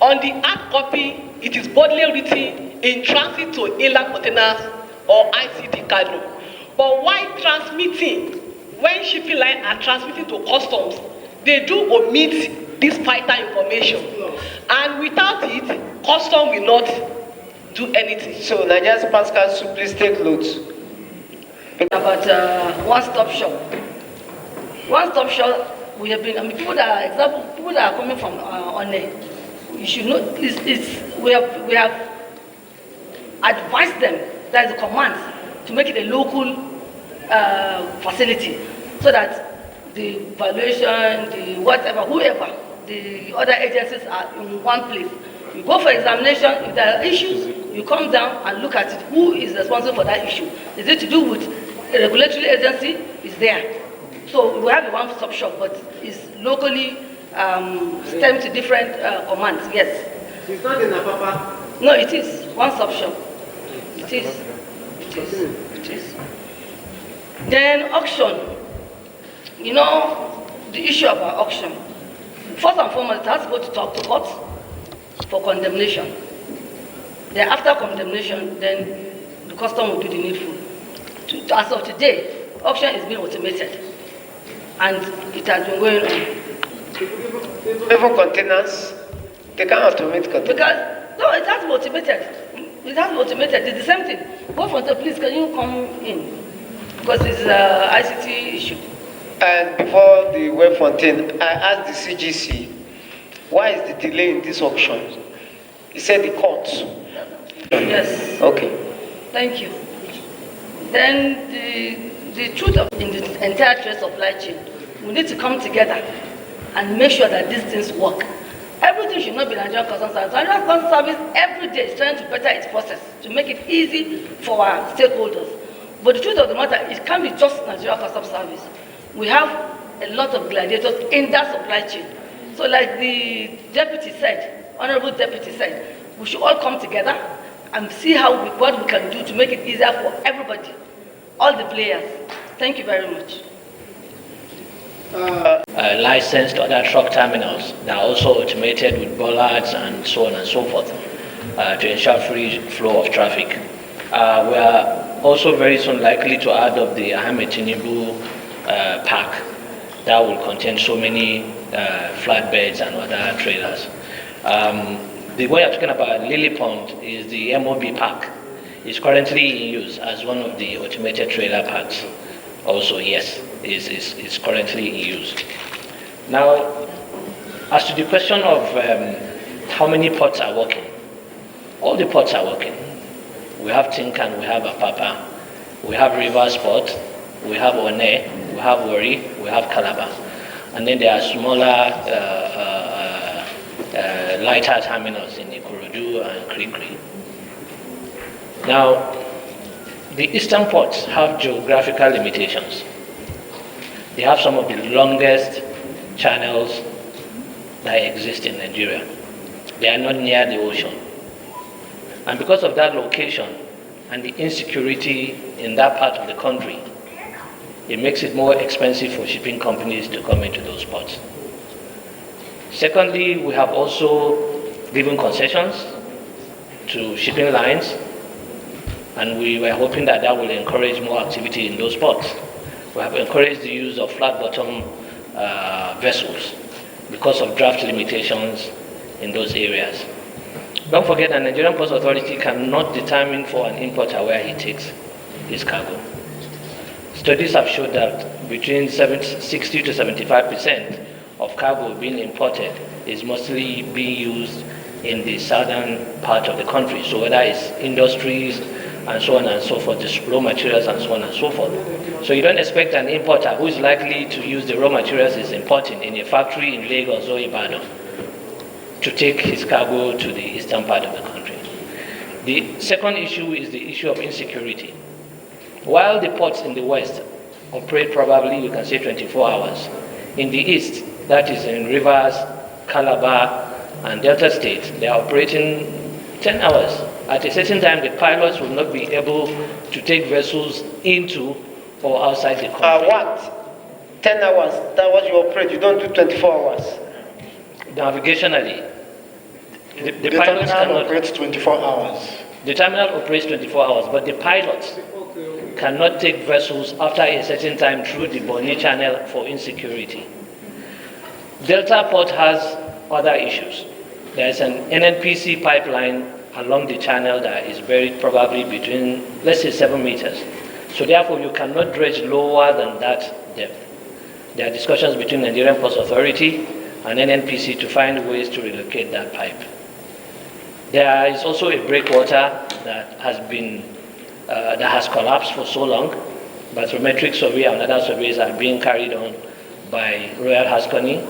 On the hard copy, it is boldly written in transit to inland containers or ICD cargo. But while transmitting, when shipping line are transmitting to customs, they do omit this vital information. And without it, custom will not do anything. So Nigeria's Pascal should please take notes. About one-stop shop. One-stop shop, we have been, people that are coming from you should know, we have advised them, that is a command, to make it a local facility, so that the valuation, the whatever, whoever, the other agencies are in one place. You go for examination, if there are issues, you come down and look at it. Who is responsible for that issue? Is it to do with a regulatory agency? Is there. So we have a one-stop shop, but it's locally stemmed to different commands, yes. It's not in Apapa? No, it is. One-stop shop. It is. It is. It is. Then auction. You know, the issue about auction. First and foremost, it has to go to talk to court for condemnation. Then after condemnation, then the custom will do the needful. As of today, auction is being automated. And it has been going on. Even containers, they can't automate containers. Because, no, it has to be automated. It has to be automated. It's the same thing. Go for the please, can you come in? Because it's an ICT issue. And before the web fontaine, I asked the CGC, why is the delay in this auction? He said the courts. Yes. Okay. Thank you. Then the truth of in the entire trade supply chain, we need to come together and make sure that these things work. Everything should not be Nigerian Customs Service. Nigerian Customs Service every day is trying to better its process, to make it easy for our stakeholders. But the truth of the matter, it can't be just Nigerian Customs Service. We have a lot of gladiators in that supply chain. So like the deputy said, Honorable Deputy said, we should all come together and see what we can do to make it easier for everybody, all the players. Thank you very much. Licensed other truck terminals that are also automated with bollards and so on and so forth to ensure free flow of traffic. We are also very soon likely to add up the Ahmed Tinubu park that will contain so many flatbeds and other trailers. The one you're talking about, Lily Pond, is the MOB park. It's currently in use as one of the automated trailer parks. Also, yes, is currently in use. Now, as to the question of how many ports are working, all the ports are working. We have Tinkan, we have Apapa, we have Rivers Port, we have One, we have Wari, we have Calabar. And then there are smaller, lighter terminals in Ikorodu and Krikri. Now, the eastern ports have geographical limitations. They have some of the longest channels that exist in Nigeria. They are not near the ocean. And because of that location and the insecurity in that part of the country, it makes it more expensive for shipping companies to come into those ports. Secondly, we have also given concessions to shipping lines, and we were hoping that that will encourage more activity in those ports. We have encouraged the use of flat-bottom vessels because of draft limitations in those areas. Don't forget that the Nigerian Ports Authority cannot determine for an importer where he takes his cargo. Studies have showed that between 60 to 75% of cargo being imported is mostly being used in the southern part of the country. So whether it's industries and so on and so forth, the raw materials and so on and so forth. So you don't expect an importer who is likely to use the raw materials he's importing in a factory in Lagos or Ibadan to take his cargo to the eastern part of the country. The second issue is the issue of insecurity. While the ports in the west operate probably, you can say 24 hours, in the east, that is in Rivers, Calabar, and Delta State, they are operating 10 hours. At a certain time, the pilots will not be able to take vessels into or outside the country. What? 10 hours, that's what you operate, you don't do 24 hours. Navigationally, the terminal pilots cannot operates 24 hours. The terminal operates 24 hours, but the pilots cannot take vessels after a certain time through the Bonny Channel for insecurity. Delta Port has other issues. There's an NNPC pipeline along the channel that is buried probably between, let's say, 7 meters. So therefore, you cannot dredge lower than that depth. There are discussions between Nigerian Ports Authority and NNPC to find ways to relocate that pipe. There is also a breakwater that has collapsed for so long. Bathymetric survey and other surveys are being carried on by Royal Haskoni,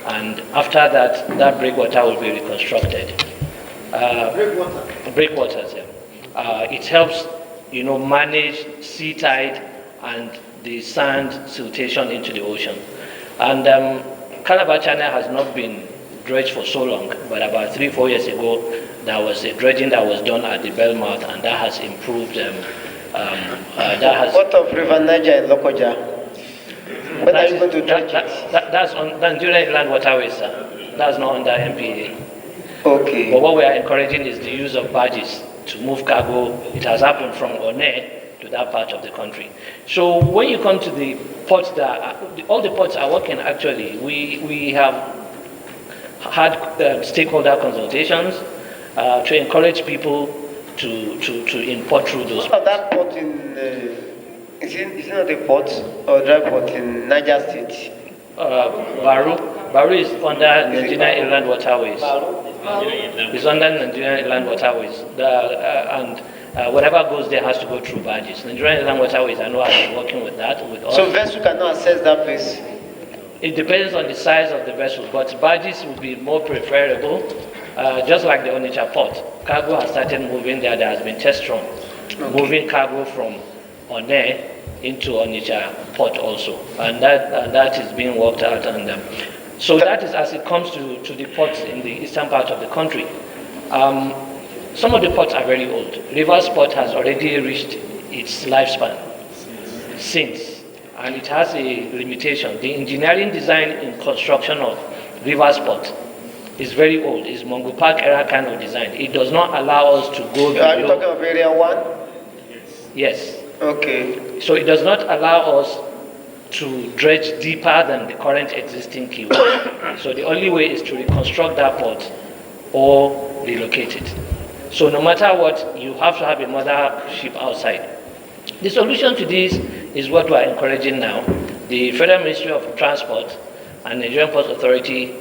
and after that, that breakwater will be reconstructed. Breakwaters, yeah. It helps, manage sea tide and the sand siltation into the ocean. And Calabar Channel has not been dredged for so long, but about 3-4 years ago, there was a dredging that was done at the Belmouth, and that has improved. What of River Niger in Lokoja? When are you going to dredge it? That's on Nigerian Inland Waterways, sir. That's not under MPA. Okay. But what we are encouraging is the use of barges to move cargo. It has happened from One to that part of the country. So when you come to the ports all the ports are working actually. We have had stakeholder consultations to encourage people to import through those ports. That port in, is it not a port or dry port in Niger State? Baru is under Nigerian Inland Waterways. It's under Nigerian Inland Waterways. And whatever goes there has to go through barges. Nigerian Inland Waterways, I know, are working with that. With us. So vessel cannot access that place? It depends on the size of the vessel, but barges would be more preferable. Just like the Onitsha port, cargo has started moving there. There has been test run, moving cargo from One into Onitsha port also, and that is being worked out. And so that is as it comes to the ports in the eastern part of the country. Some of the ports are very old. Rivers Port has already reached its lifespan since, and it has a limitation. The engineering design in construction of Rivers Port is very old. It's Mungo Park era kind of design. It does not allow us to go below. Are you talking of Area 1? Yes. Okay. So it does not allow us to dredge deeper than the current existing quay. So the only way is to reconstruct that port or relocate it. So no matter what, you have to have a mother ship outside. The solution to this is what we are encouraging now. The Federal Ministry of Transport and Nigerian Ports Authority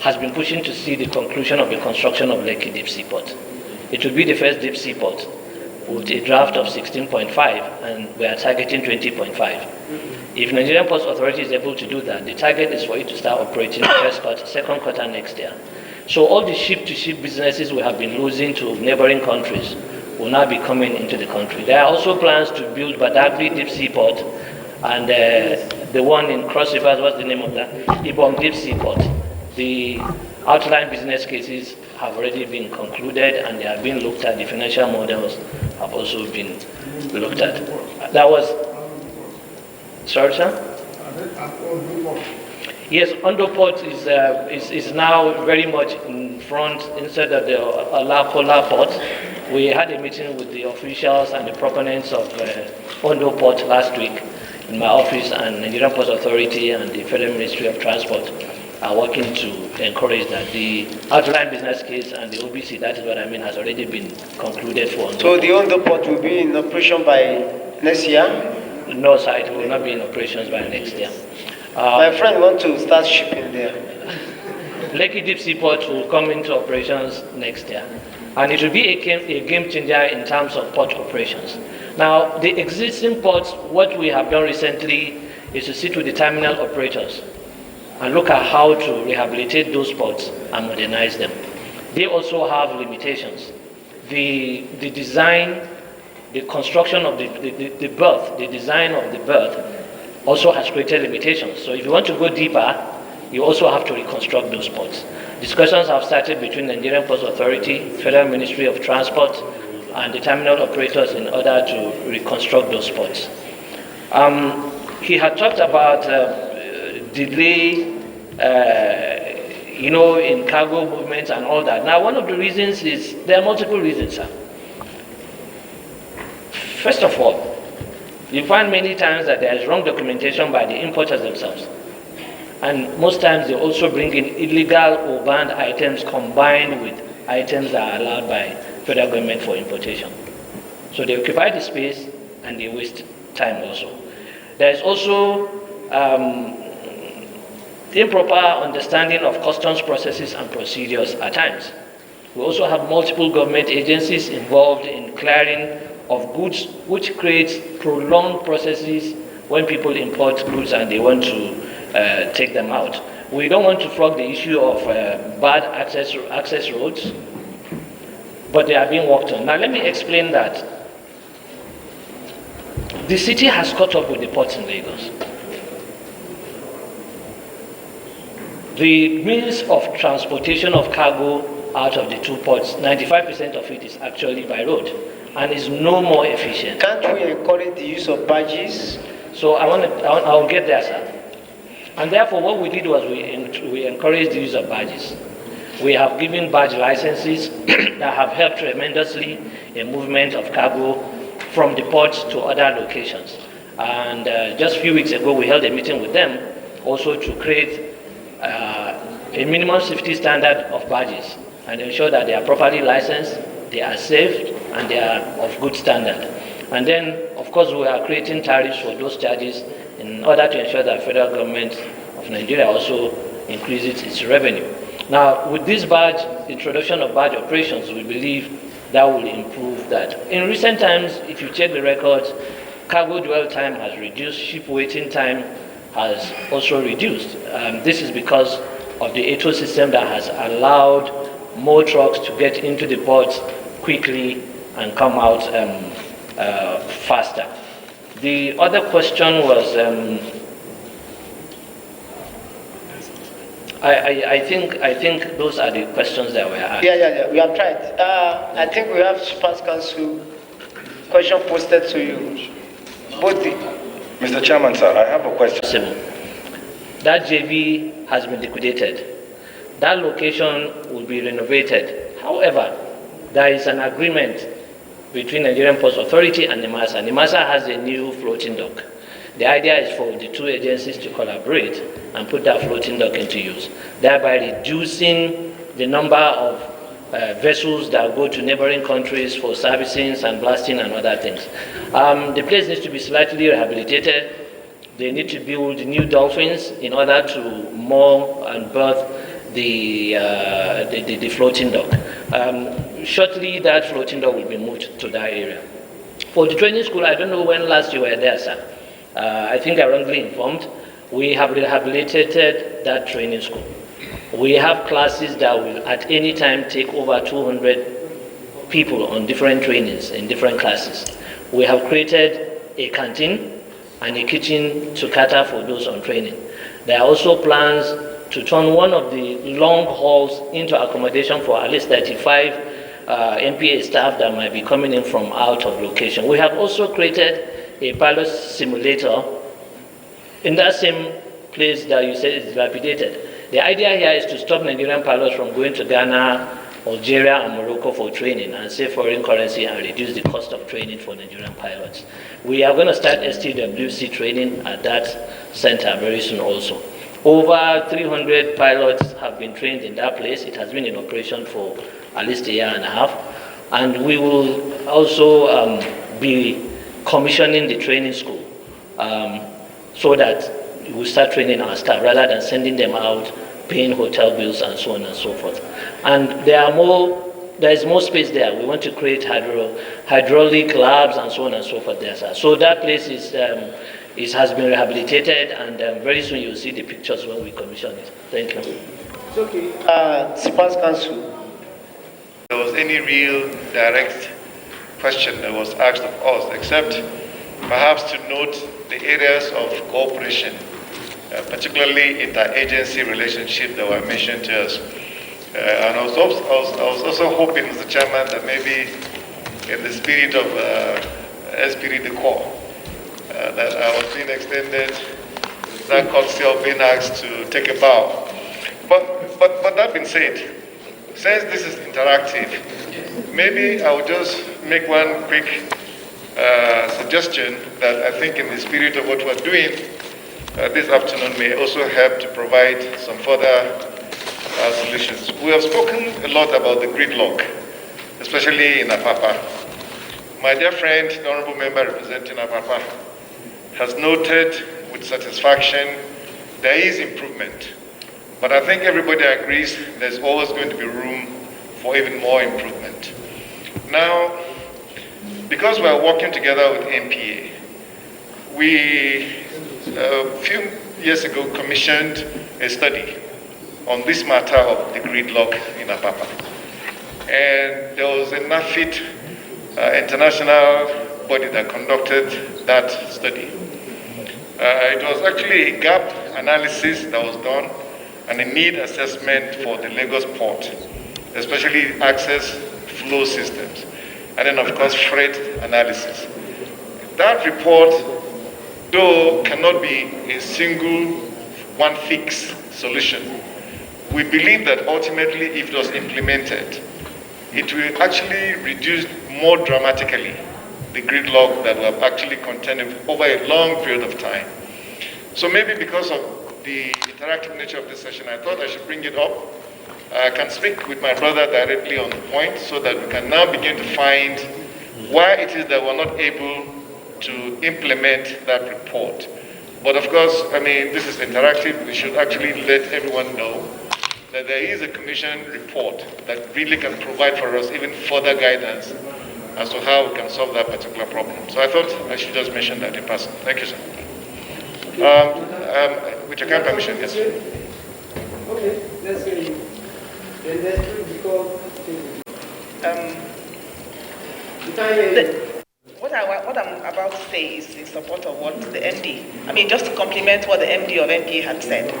has been pushing to see the conclusion of the construction of Lekki Deep Sea Port. It will be the first deep sea port with a draft of 16.5, and we are targeting 20.5. If Nigerian Ports Authority is able to do that, the target is for it to start operating second quarter next year. So all the ship-to-ship businesses we have been losing to neighboring countries will now be coming into the country. There are also plans to build Badagry Deep Sea Port and the one in Cross Rivers, what's the name of that? Ibom Deep Sea Port. The outline business cases have already been concluded and they are being looked at. The financial models have also been looked at. That was, sorry, sir? Yes, Ondo Port is now very much in front instead of the Alakola Port. We had a meeting with the officials and the proponents of Ondo Port last week in my office, and Nigerian Ports Authority and the Federal Ministry of Transport are working to encourage that. The outline business case and the OBC, that is what I mean, has already been concluded for Ondo. So the Ondo Port will be in operation by next year? No, sir, it will not be in operations by next year. My friend wants to start shipping there. Lekki Deep Sea Port will come into operations next year. And it will be a game changer in terms of port operations. Now, the existing ports, what we have done recently is to sit with the terminal operators and look at how to rehabilitate those ports and modernize them. They also have limitations. The design, the construction of the berth, the design of the berth also has created limitations. So if you want to go deeper, you also have to reconstruct those ports. Discussions have started between the Nigerian Ports Authority, Federal Ministry of Transport, and the terminal operators in order to reconstruct those ports. He had talked about delay, in cargo movements and all that. Now, one of the reasons is, there are multiple reasons, sir. First of all, you find many times that there is wrong documentation by the importers themselves. And most times they also bring in illegal or banned items combined with items that are allowed by federal government for importation. So they occupy the space and they waste time also. There is also the improper understanding of customs processes and procedures at times. We also have multiple government agencies involved in clearing of goods, which creates prolonged processes when people import goods and they want to take them out. We don't want to flog the issue of bad access roads, but they are being worked on. Now let me explain that. The city has caught up with the ports in Lagos. The means of transportation of cargo out of the two ports, 95% of it is actually by road and is no more efficient. Can't we encourage the use of barges? So I'll get there, sir. And therefore what we did was we encouraged the use of barges. We have given barge licenses that have helped tremendously in movement of cargo from the ports to other locations. And just a few weeks ago we held a meeting with them also to create a minimum safety standard of barges and ensure that they are properly licensed, they are safe, and they are of good standard. And then, of course, we are creating tariffs for those charges in order to ensure that federal government of Nigeria also increases its revenue. Now, with this introduction of barge operations, we believe that will improve that. In recent times, if you check the records, cargo dwell time has reduced, ship waiting time has also reduced. This is because of the ATO system that has allowed more trucks to get into the ports quickly and come out faster. The other question was, I think those are the questions that were asked. Yeah, we have tried. I think we have Chief's Council question posted to you. Mr. Chairman, sir, I have a question. That JV has been liquidated. That location will be renovated. However, there is an agreement between Nigerian Ports Authority and NIMASA. NIMASA has a new floating dock. The idea is for the two agencies to collaborate and put that floating dock into use, thereby reducing the number of vessels that go to neighboring countries for servicing, sandblasting, and other things. The place needs to be slightly rehabilitated. They need to build new dolphins in order to moor and berth the floating dock. Shortly, that floating dock will be moved to that area. For the training school, I don't know when last you were there, sir. I think I'm wrongly informed. We have rehabilitated that training school. We have classes that will at any time take over 200 people on different trainings in different classes. We have created a canteen and a kitchen to cater for those on training. There are also plans to turn one of the long halls into accommodation for at least 35 MPA staff that might be coming in from out of location. We have also created a pilot simulator in that same place that you said is dilapidated. The idea here is to stop Nigerian pilots from going to Ghana, Algeria, and Morocco for training and save foreign currency and reduce the cost of training for Nigerian pilots. We are going to start STWC training at that center very soon also. Over 300 pilots have been trained in that place. It has been in operation for at least a year and a half. And we will also be commissioning the training school so that we start training our staff rather than sending them out, paying hotel bills and so on and so forth. And there is more space there. We want to create hydraulic labs and so on and so forth there, sir. So that place has been rehabilitated, and very soon you'll see the pictures when we commission it. Thank you. It's okay. Chief's Council. There was any real direct question that was asked of us, except perhaps to note the areas of cooperation, particularly interagency relationship that were mentioned to us. And I was also hoping, Mr. Chairman, that maybe in the spirit of esprit de corps, that I was being extended that courtesy of being asked to take a bow. But that being said, since this is interactive, maybe I will just make one quick suggestion that I think in the spirit of what we're doing this afternoon may also help to provide some further solutions. We have spoken a lot about the gridlock, especially in Apapa. My dear friend, the Honorable Member representing Apapa, has noted with satisfaction there is improvement. But I think everybody agrees there's always going to be room for even more improvement. Now, because we are working together with NPA, we a few years ago commissioned a study on this matter of the gridlock in Apapa. And there was a NAFIT international body that conducted that study. It was actually a gap analysis that was done and a need assessment for the Lagos port, especially access flow systems, and then of course freight analysis. That report, though cannot be a single one fix solution, we believe that ultimately if it was implemented, it will actually reduce more dramatically the gridlock that we have actually contended over a long period of time. So maybe because of the interactive nature of this session, I thought I should bring it up. I can speak with my brother directly on the point so that we can now begin to find why it is that we're not able to implement that report. But of course, I mean, this is interactive. We should actually let everyone know that there is a commission report that really can provide for us even further guidance as to how we can solve that particular problem. So I thought I should just mention that in passing. Thank you, sir. With your kind permission, yes. Okay, let's hear you. Then let's recall. What I'm about to say is in support of what the MD, I mean, just to complement what the MD of MPA had said,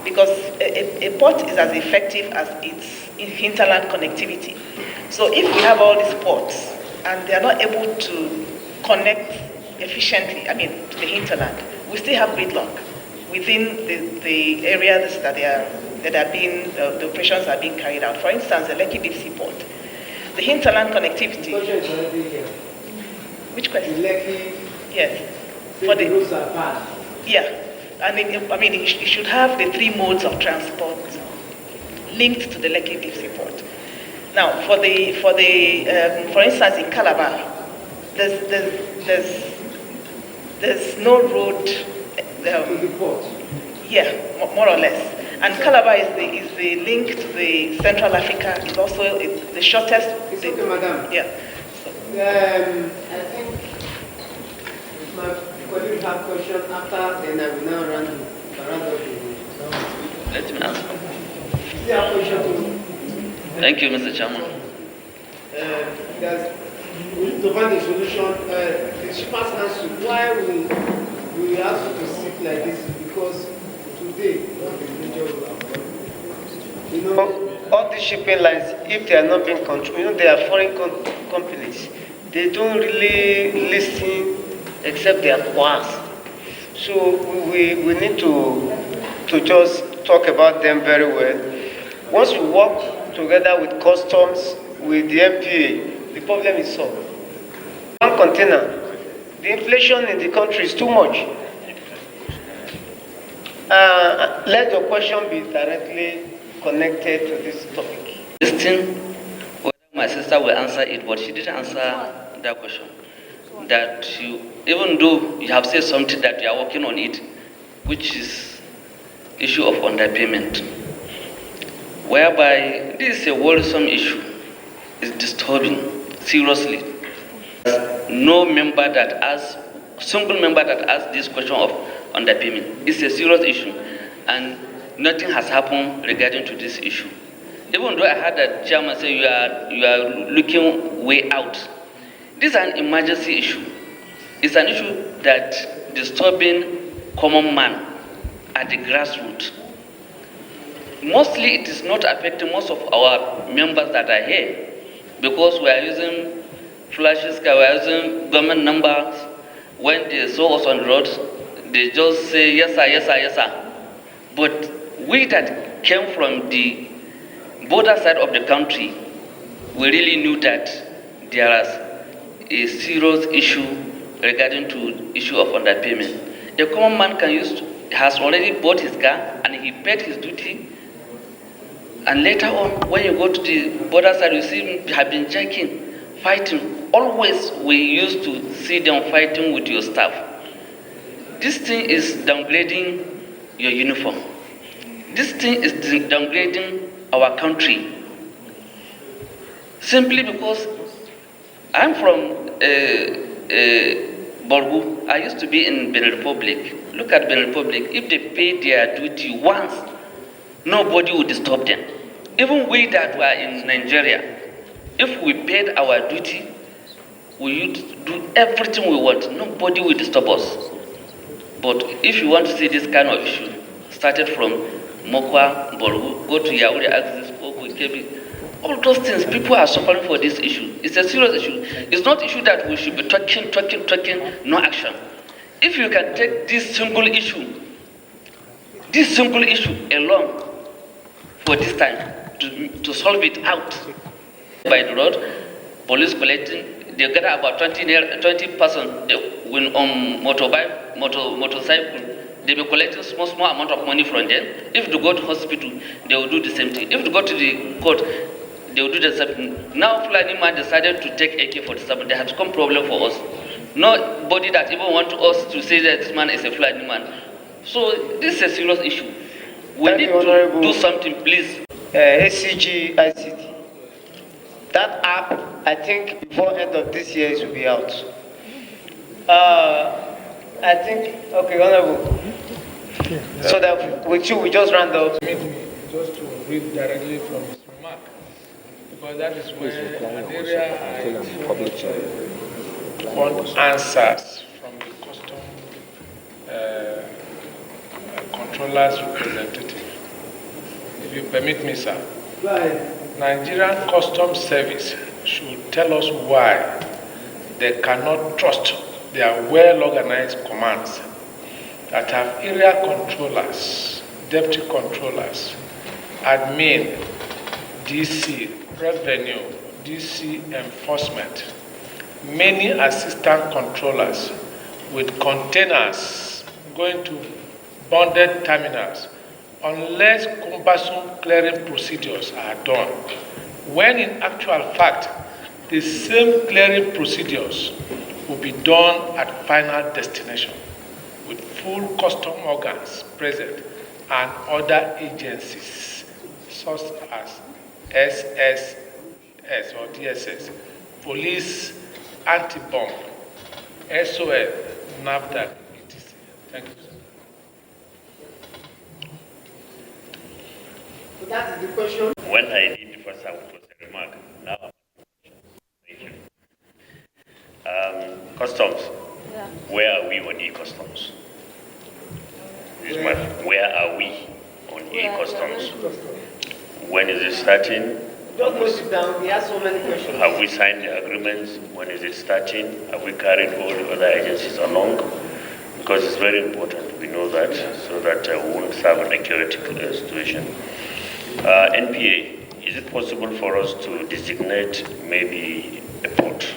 because a port is as effective as its hinterland connectivity. So if we have all these ports and they are not able to connect efficiently, I mean, to the hinterland, we still have gridlock within the areas that the operations are being carried out. For instance, the Lekki Deep Sea Port. The hinterland connectivity. Which question? Lekki. Yes. For the roads are bad. Yeah, and it should have the three modes of transport linked to the Lekki Deep Sea Port. Now, for instance, in Calabar, there's no road. To the port. Yeah, more or less. And Calabar is the link to the Central Africa. It's also the shortest. It's okay, madam. Yeah. I think my colleague have question after, then I will now round up the. Let me answer. Is there a question to? Thank you, Mr. Chairman. We need to find a solution. The cheapest answer why we ask you to sit like this is because today, you know, all these shipping lines, if they are not being controlled, you know, they are foreign companies. They don't really listen except they are coerced. So we need to just talk about them very well. Once we work together with customs, with the MPA, the problem is solved. One container, the inflation in the country is too much. Let your question be directly connected to this topic. Listen, whether my sister will answer it, but she didn't answer that question. That you, even though you have said something that you are working on it, which is issue of underpayment, whereby this is a worrisome issue, it's disturbing, seriously. No member that asks, single member that asks this question of underpayment. It's a serious issue, and nothing has happened regarding to this issue. Even though I heard that chairman say you are looking way out, this is an emergency issue. It's an issue that disturbing common man at the grassroots. Mostly it is not affecting most of our members that are here because we are using flashes, we are using government numbers. When they saw us on the road, they just say yes sir, yes sir, yes sir. But we that came from the border side of the country, we really knew that there is a serious issue regarding to issue of underpayment. A common man has already bought his car and he paid his duty, and later on when you go to the border side you see him have been checking, fighting. Always we used to see them fighting with your staff. This thing is downgrading your uniform. This thing is downgrading our country. Simply because I'm from Borgu. I used to be in Benin Republic. Look at Benin Republic. If they pay their duty once, nobody would disturb them. Even we that were in Nigeria, if we paid our duty, we would do everything we want. Nobody will disturb us. But if you want to see this kind of issue, started from Mokwa, Borgu, go to Yauri Axis, Oku, Kebi, all those things, people are suffering for this issue. It's a serious issue. It's not an issue that we should be talking, no action. If you can take this single issue alone for this time, to solve it out by the road, police collecting, they get about 20 persons when on motorcycle, they be collecting small amount of money from them. If they go to hospital, they will do the same thing. If they go to the court, they will do the same thing. Now Fulani man decided to take AK-47. They have become problem for us. Nobody that even want us to say that this man is a Fulani man. So this is a serious issue. We need to do something, please. ACG ICT. That app, I think before end of this year it will be out. I think, okay, Honorable. So that with you, we just round up. Just to read directly from his remark, because that is where an area I want answers from the custom controller's representative. If you permit me, sir. Nigerian Customs Service should tell us why they cannot trust their well-organized commands that have area controllers, deputy controllers, admin, DC, revenue, DC enforcement, many assistant controllers with containers going to bonded terminals, unless cumbersome clearing procedures are done, when in actual fact, the same clearing procedures will be done at final destination with full custom organs present and other agencies such as SSS or DSS, police, anti-bomb, SOL, NAFDAC, etc. Thank you, sir. So that is the question. When I did the first time, it was a remark. Now, thank you. Customs. Yeah. Where are we on e-customs? Where are we on e-customs? When is it starting? Don't go sit down. We have so many questions. Have we signed the agreements? When is it starting? Have we carried all the other agencies along? Because it's very important we know that, so that we won't have an accurate situation. NPA, is it possible for us to designate maybe a port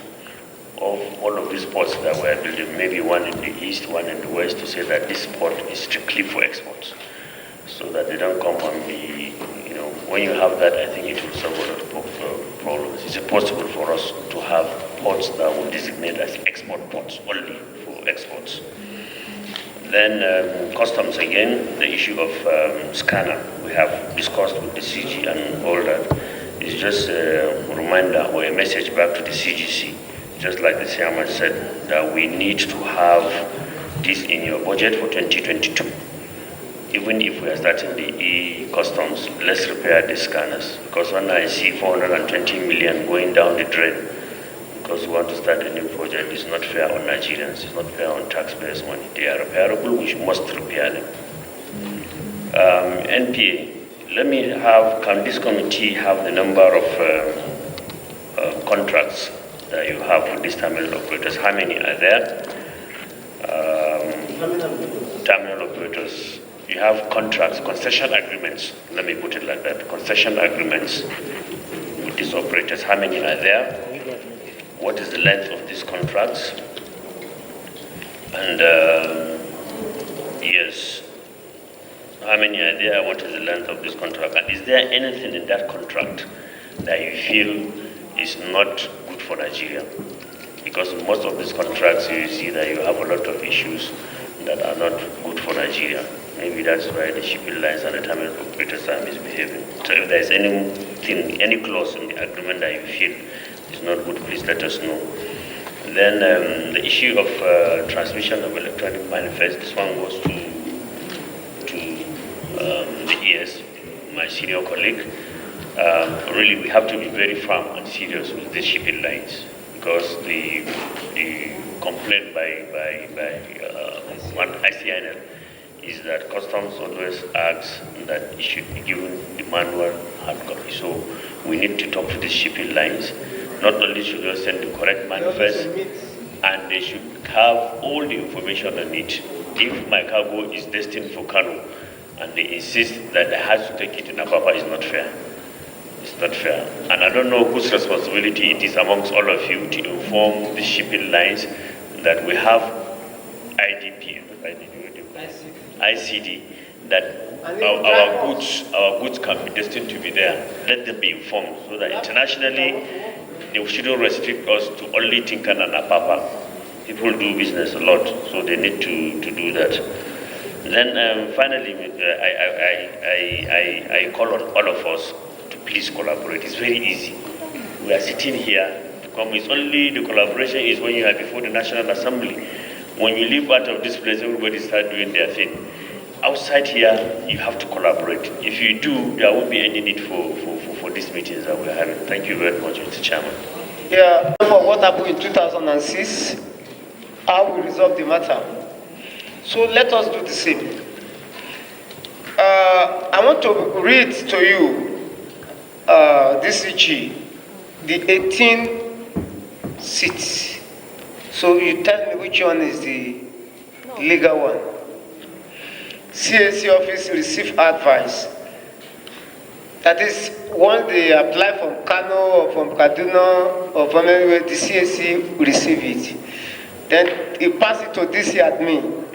of all of these ports that we're building, maybe one in the east, one in the west, to say that this port is strictly for exports, so that they don't come and be, when you have that, I think it will solve a lot of problems. Is it possible for us to have ports that will designate as export ports, only for exports? Then customs again, the issue of scanner, we have discussed with the CG and all that. It's just a reminder or a message back to the CGC, just like the chairman said, that we need to have this in your budget for 2022. Even if we are starting the e-customs, let's repair the scanners. Because when I see 420 million going down the drain, because we want to start a new project, it's not fair on Nigerians, it's not fair on taxpayers' money. They are repairable, we must repair them. NPA, can this committee have the number of contracts that you have with these terminal operators? How many are there? terminal operators, you have contracts, concession agreements, let me put it like that, concession agreements with these operators. How many are there? What is the length of these contracts? And yes, how many are there? What is the length of this contract? And is there anything in that contract that you feel is not good for Nigeria? Because in most of these contracts, you see that you have a lot of issues that are not good for Nigeria. Maybe that's why the shipping lines and the terminal operators are misbehaving. So if there's anything, any clause in the agreement that you feel is not good, please let us know. Then the issue of transmission of electronic manifest, this one goes to the ES, my senior colleague. Really, we have to be very firm and serious with these shipping lines, because the complaint by one ICNL is that customs always asks that it should be given the manual hard copy. So we need to talk to the shipping lines. Not only should they send the correct manifest, and they should have all the information on it. If my cargo is destined for Kano, and they insist that I have to take it in Apapa, it's not fair. It's not fair. And I don't know whose responsibility it is amongst all of you to inform the shipping lines that we have ICD, that our goods can be destined to be there. Let them be informed so that internationally they shouldn't restrict us to only Tinkan and Apapa. People do business a lot, so they need to do that. Then finally, I call on all of us to please collaborate. It's very easy. We are sitting here. It's only the collaboration is when you are before the National Assembly. When you leave out of this place, everybody start doing their thing. Outside here, you have to collaborate. If you do, there won't be any need for these meetings that we're having. Thank you very much, Mr. Chairman. Yeah, for what happened in 2006, how we resolve the matter. So let us do the same. I want to read to you this issue, the 18 seats. So you tell me which one is the legal one. CAC office receive advice. That is, once they apply from Kano or from Kaduna or from anywhere, the CAC receive it. Then it pass it to DC admin.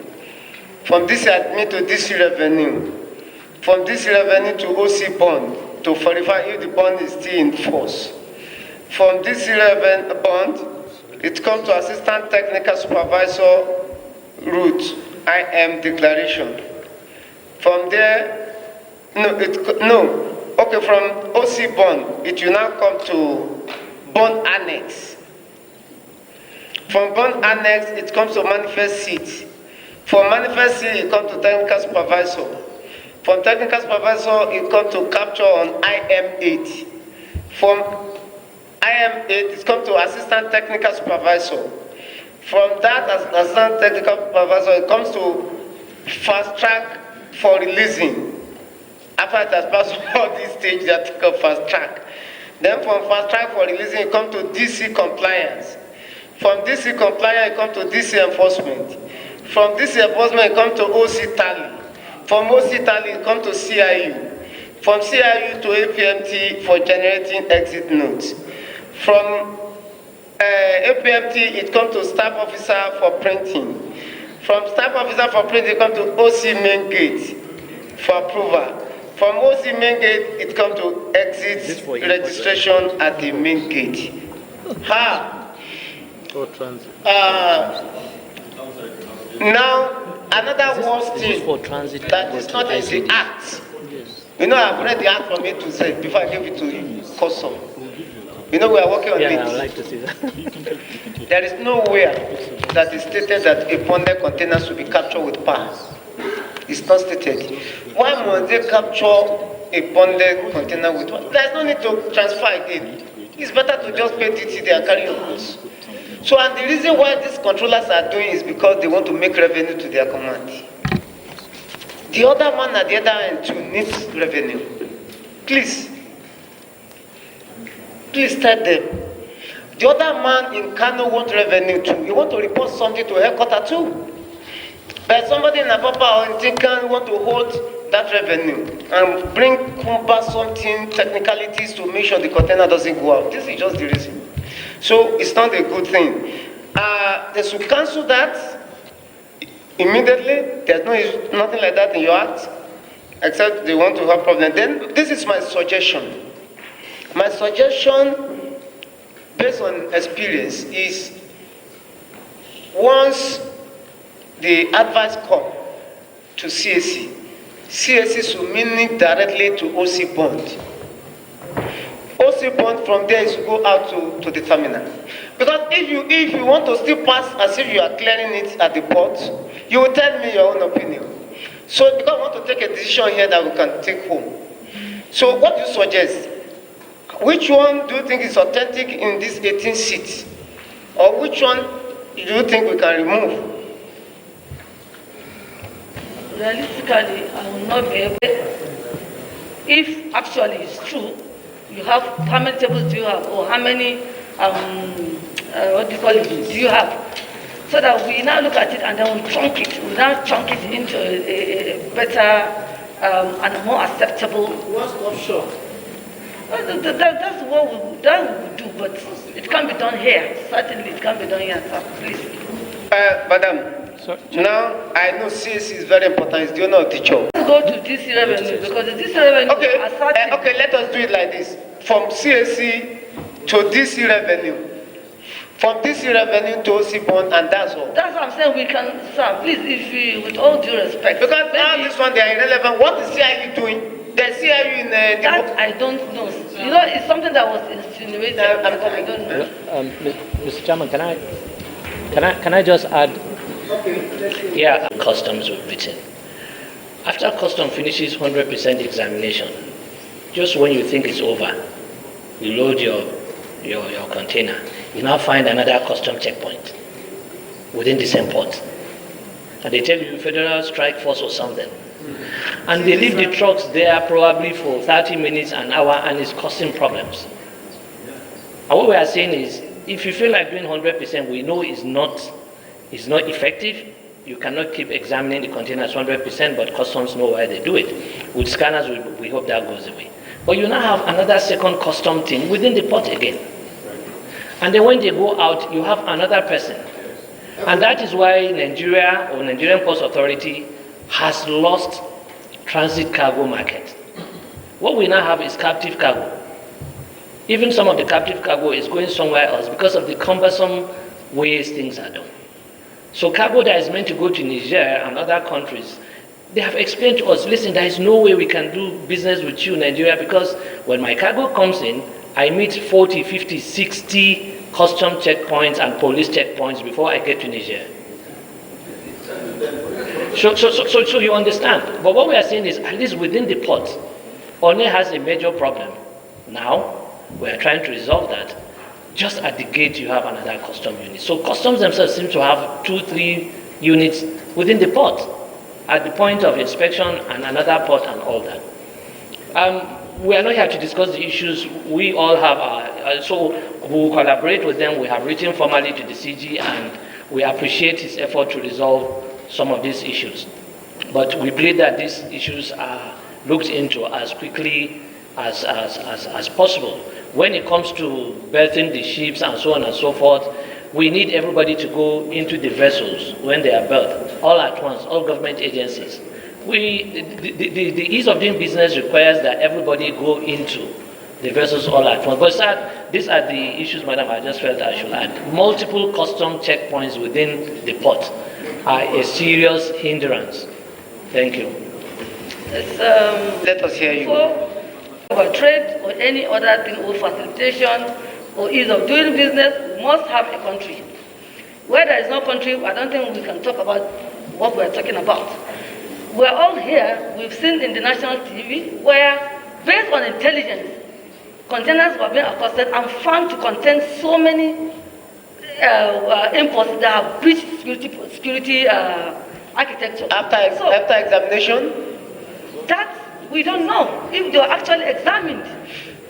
From DC admin to DC revenue. From DC revenue to OC bond to verify if the bond is still in force. From DC revenue bond, it comes to assistant technical supervisor route, IM declaration. From there, from OC bond, it will now come to bond annex. From bond annex, it comes to manifest seat. From manifest seat, it comes to technical supervisor. From technical supervisor, it comes to capture on IM8. From IM8, it comes to assistant technical supervisor. From that assistant technical supervisor, it comes to fast track for releasing. After it has passed all these stages, that called fast track. Then from fast track for releasing, it comes to DC compliance. From DC compliance, it comes to DC enforcement. From DC enforcement, it comes to OC tally. From OC tally, it comes to CIU. From CIU to APMT for generating exit notes. From APMT, it comes to staff officer for printing. From staff officer for printing, it comes to OC main gate for approval. From OC main gate, it comes to exit registration at the main gate. Now, another worst thing that is not in the act. You know, I've read the act from A to Z before I gave it to custom. You know, we are working on it. I would like to see that. There is nowhere that is stated that a bonded container should be captured with PAS. It's not stated. Why must they capture a bonded container with PAS? There's no need to transfer again. It's better to just pay DTD and carry your goods. So, and the reason why these controllers are doing is because they want to make revenue to their command. The other man at the other end too needs revenue. Please tell them. The other man in Kano wants revenue too. You want to report something to headquarters too. But somebody in Apapa or in Tinkan want to hold that revenue and bring something technicalities to make sure the container doesn't go out. This is just the reason. So it's not a good thing. They should cancel that immediately. There's nothing like that in your act, except they want to have problem. Then this is my suggestion. My suggestion, based on experience, is once the advice come to CAC, CAC should mean it directly to OC bond. OC bond from there is to go out to the terminal. Because if you want to still pass as if you are clearing it at the port, you will tell me your own opinion. So because I want to take a decision here that we can take home. So what do you suggest? Which one do you think is authentic in this 18 seats? Or which one do you think we can remove? Realistically, I will not be able. If actually it's true, you have how many tables do you have, or how many what do you call it? Do you have? So that we now look at it and then we chunk it. We now chunk it into a better and a more acceptable. What's offshore? That's what we do, but it can't be done here. Certainly, it can't be done here, sir. Please. Madam. Now, I know CAC is very important. Do you know the job? Let's go to DC revenue because the DC revenue okay, let us do it like this. From CAC to DC revenue. From DC revenue to OC bond, and that's all. That's what I'm saying. We can, sir, please, if we, with all due respect. Because now this one, they are irrelevant. What is CIU doing? The CIU in the... That I don't know. You know, it's something that was insinuated. I don't know. Mr. Chairman, can I just add? Yeah, customs were written. After custom finishes 100% examination, just when you think it's over, you load your container. You now find another custom checkpoint within the same port. And they tell you Federal Strike Force or something. And they leave the trucks there probably for 30 minutes, an hour, and it's causing problems. And what we are saying is, if you feel like doing 100%, we know it's not effective. You cannot keep examining the containers 100%, but customs know why they do it. With scanners, we hope that goes away. But you now have another second custom team within the port again. And then when they go out, you have another person. And that is why Nigeria or Nigerian Ports Authority has lost transit cargo market. What we now have is captive cargo. Even some of the captive cargo is going somewhere else because of the cumbersome ways things are done. So cargo that is meant to go to Niger and other countries, they have explained to us, listen, there is no way we can do business with you, Nigeria, because when my cargo comes in, I meet 40, 50, 60 custom checkpoints and police checkpoints before I get to Niger. So you understand. But what we are saying is, at least within the port, One has a major problem. Now, we are trying to resolve that. Just at the gate, you have another custom unit. So customs themselves seem to have 2-3 units within the port, at the point of inspection and another port and all that. We are not here to discuss the issues. We all have our, so we will collaborate with them. We have written formally to the CG and we appreciate his effort to resolve some of these issues. But we believe that these issues are looked into as quickly as possible. When it comes to berthing the ships and so on and so forth, we need everybody to go into the vessels when they are berthed, all at once, all government agencies. The ease of doing business requires that everybody go into the vessels all at once. But sir, these are the issues, madam, I just felt I should add. Multiple custom checkpoints within the port are a serious hindrance. Thank you. Let us hear you. For trade or any other thing, or facilitation or ease of doing business, we must have a country. Where there is no country, I don't think we can talk about what we're talking about. We're all here, we've seen in the national TV, where, based on intelligence, containers were being accosted and found to contain so many imports that have breached security architecture. After examination? That we don't know if they were actually examined.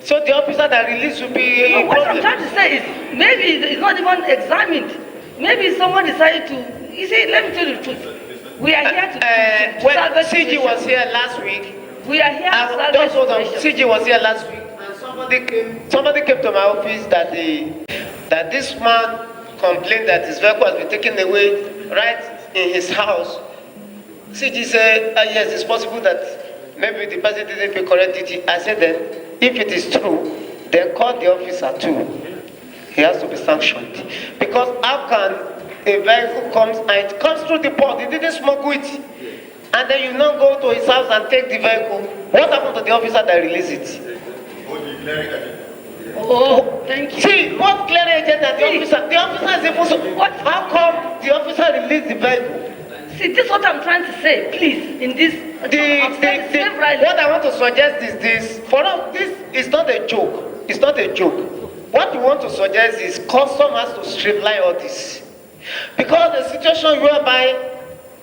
So the officer that released will be no, what I'm trying to say is, maybe it's not even examined. Maybe someone decided to, you see, let me tell you the truth. We are here to when solve the CG situation. was here last week, We are here to solve the just hold on. situation. CG was here last week, and somebody came to my office that this man complained that his vehicle has been taken away right in his house. CG said, yes, it's possible that maybe the person didn't pay correct duty. I said then, if it is true, then call the officer too. He has to be sanctioned. Because how can a vehicle comes and it comes through the port, he didn't smuggle it, and then you now go to his house and take the vehicle? What happened to the officer that released it? Oh, thank you. See, what clear agent and the officer? The officer is even so. What? How come the officer released the vehicle? See, this is what I'm trying to say. Please, in this, what I want to suggest is this. For us, this is not a joke. It's not a joke. What we want to suggest is custom has to streamline all this, because the situation whereby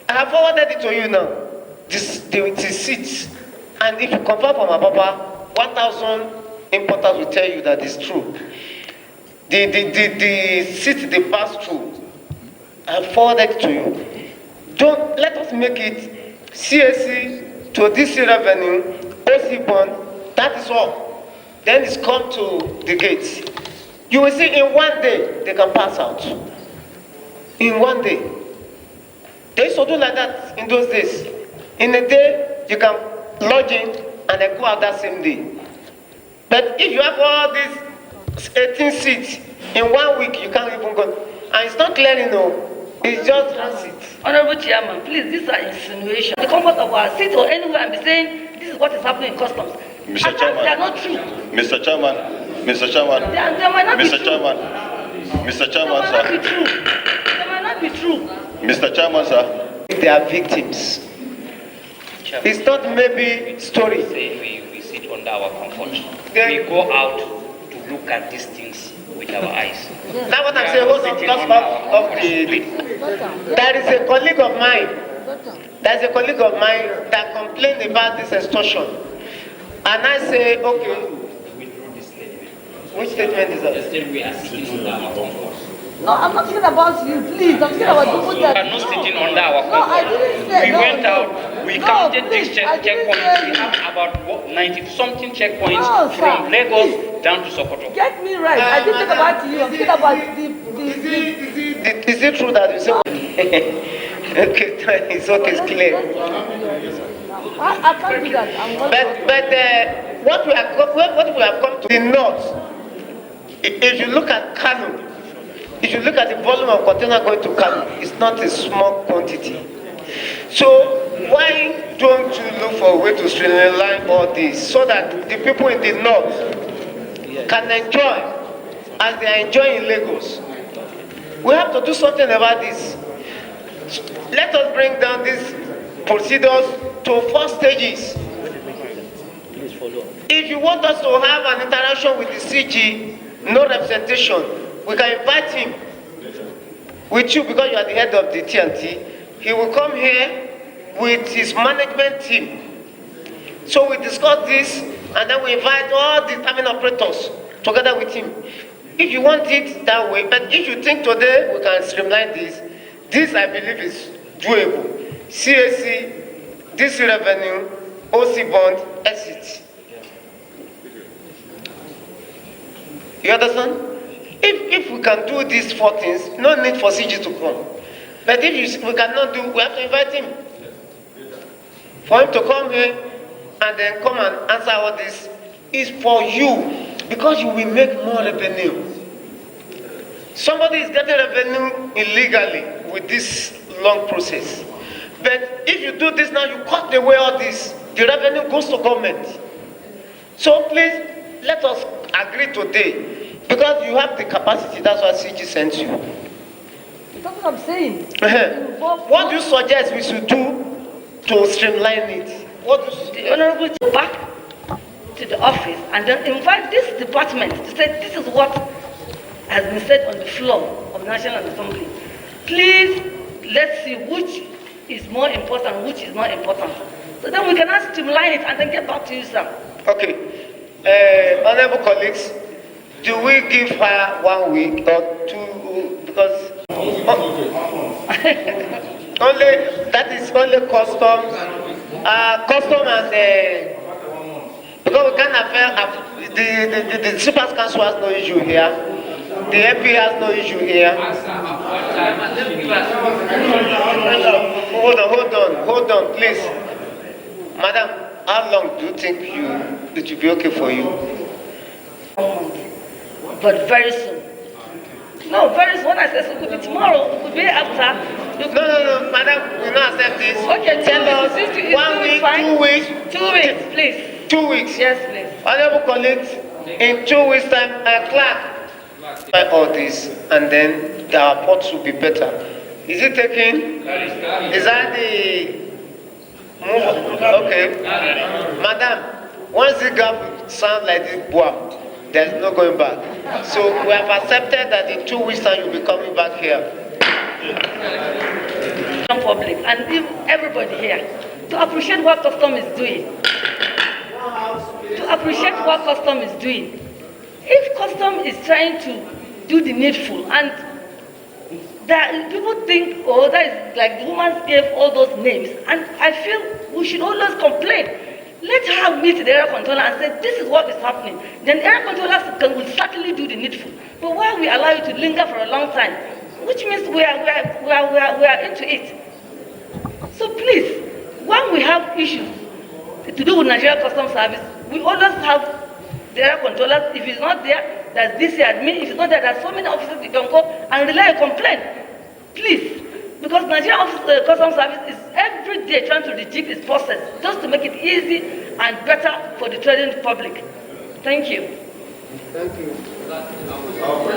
I have forwarded it to you now. The seats, and if you confirm from Ababa, 1,000 importers will tell you that it's true. The seats they pass through, I have forwarded it to you. Don't let us make it CAC to DC revenue, OC bond. That is all. Then it's come to the gates. You will see in one day they can pass out. In one day. They used to do like that in those days. In a day, you can lodge in and then go out that same day. But if you have all these 18 seats in 1 week, you can't even go. And it's not clearing, no. It's just transit. Honorable Chairman, please, these are insinuations. The comfort of our seat or anywhere and be saying this is what is happening in customs. Mr. Chairman. They are not true. Mr. Chairman. Mr. Chairman. They might not be Mr. true. Chairman. Mr. Chairman, They might not be true. They might not be true. Mr. Chairman, sir. They are victims. Chairman. It's not maybe story. Say we sit under our comfort. We go out to look at these things with our eyes. Now what I'm saying, hold on, because of there is a colleague of mine. There's a colleague of mine that complained about this extortion. And I say, okay. Which statement is that? We are sitting under our comfort. No, I'm not talking about you, please. I'm talking about people that. We are not sitting under our comfort. No, I didn't say. We went out, we counted these checkpoints. We have about 90-something checkpoints from Lagos down to Sokoto. Get me right. I didn't talk about you. I'm talking about Is it true that you say? Okay, it's okay, it's clear. I can't do that. What we have come to the north, if you look at Kano, if you look at the volume of container going to Kano, it's not a small quantity. So why don't you look for a way to streamline all this so that the people in the north can enjoy as they are enjoying in Lagos? We have to do something about this. Let us bring down these procedures to 4 stages. If you want us to have an interaction with the CG, no representation, we can invite him with you because you are the head of the TNT. He will come here with his management team. So we discuss this and then we invite all the terminal operators together with him. If you want it that way, but if you think today we can streamline this I believe is doable. CAC, DC revenue, OC bond, exit. You understand? If we can do these 4 things, no need for CG to come. But if we cannot do, we have to invite him. For him to come here and then come and answer all this is for you, because you will make more revenue. Somebody is getting revenue illegally with this long process. But if you do this now, you cut away all this, the revenue goes to government. So please, let us agree today, because you have the capacity, that's why CG sent you. That's what I'm saying. What do you suggest we should do to streamline it? What do you the Honorable to back to the office and then invite this department to say this is what has been said on the floor of the National Assembly. Please, let's see which is more important, which is not important. So then we can streamline it and then get back to you, sir. Okay. Honorable colleagues, do we give her 1 week or 2? Because That is only customs. Custom and because we can't affect the Super Council has no issue here. The MP has no issue here. Hold on, please. Madam, how long do you think it will be okay for you? But very soon. No, very soon. When I say so, it could be tomorrow, it could be after. No, madam, we will not accept this. Okay, tell us 1 week, 2 weeks. 2 weeks, please. 2 weeks. Yes, please. Honorable colleagues, in 2 weeks' time, clerk, all this, and then our ports will be better. Is it taken? Is that the move? Okay. Madam, once the gap sounds like this, boom, there's no going back. So we have accepted that in 2 weeks' time you'll be coming back here. Public and everybody here to appreciate what custom is doing. To appreciate what custom is doing. If custom is trying to do the needful and that people think, oh, that is like the woman gave all those names, and I feel we should always complain. Let her meet the area controller and say, this is what is happening. Then area controllers will certainly do the needful. But why we allow you to linger for a long time, which means we are into it. So please, when we have issues to do with Nigeria Customs Service, we always have the area controllers. If it's not there, there's DC admin. If it's not there, there's so many officers you can go and relay a complaint. Please. Because Nigeria Customs Service is every day trying to rejig its process just to make it easy and better for the trading public. Thank you. Thank you.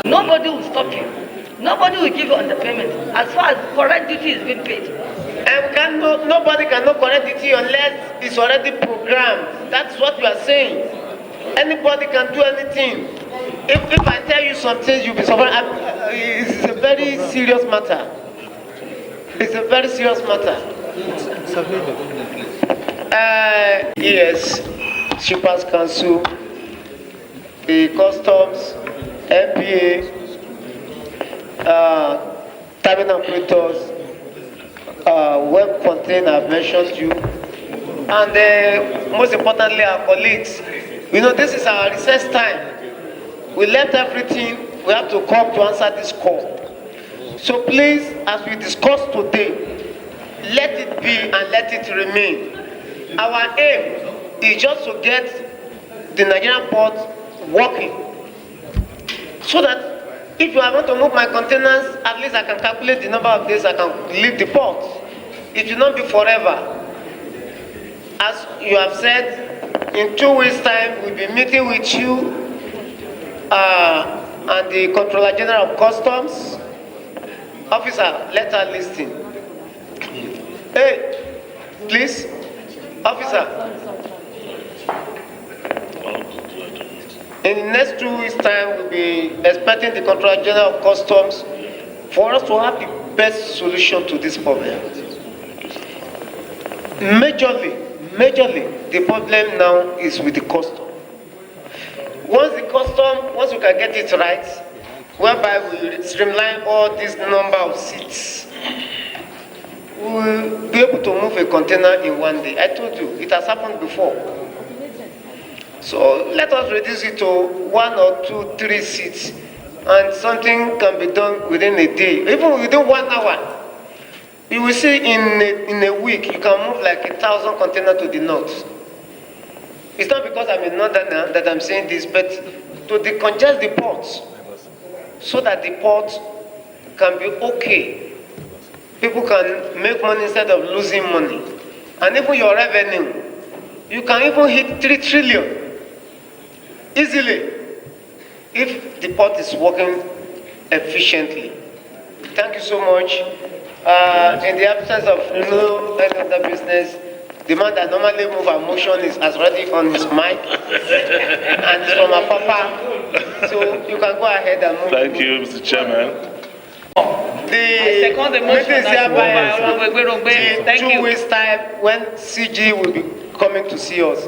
Nobody will stop you. Nobody will give you underpayment as far as correct duty is being paid. And nobody cannot correct duty unless it's already programmed. That's what we are saying. Anybody can do anything. If I tell you some things, you'll be surprised. It's a very serious matter. It's a very serious matter. Yes, Shippers Council, the Customs, MPA, terminal operators, web container, I've mentioned you, and most importantly, our colleagues. You know, this is our recess time. We left everything. We have to come to answer this call. So please, as we discussed today, let it be and let it remain. Our aim is just to get the Nigerian port working, so that if I want to move my containers, at least I can calculate the number of days I can leave the port. It will not be forever. As you have said, in 2 weeks' time, we'll be meeting with you and the Controller General of Customs. Officer, let her listen. Hey, please, officer. In the next 2 weeks' time, we'll be expecting the Controller General of Customs for us to have the best solution to this problem. Majorly, the problem now is with the custom. Once we can get it right, whereby we streamline all this number of seats, we will be able to move a container in 1 day. I told you, it has happened before. So let us reduce it to 1 or 2, 3 seats, and something can be done within a day, even within 1 hour. You will see in a week, you can move like 1,000 containers to the north. It's not because I'm a northerner that I'm saying this, but to decongest the ports, so that the ports can be okay. People can make money instead of losing money. And even your revenue, you can even hit 3 trillion easily if the port is working efficiently. Thank you so much. In the absence of no other business, the man that normally move our motion is already on his mic, and it's from our papa. So you can go ahead and move. Thank you, Mr. Chairman. The meeting is hereby in 2 weeks' time when CG will be coming to see us.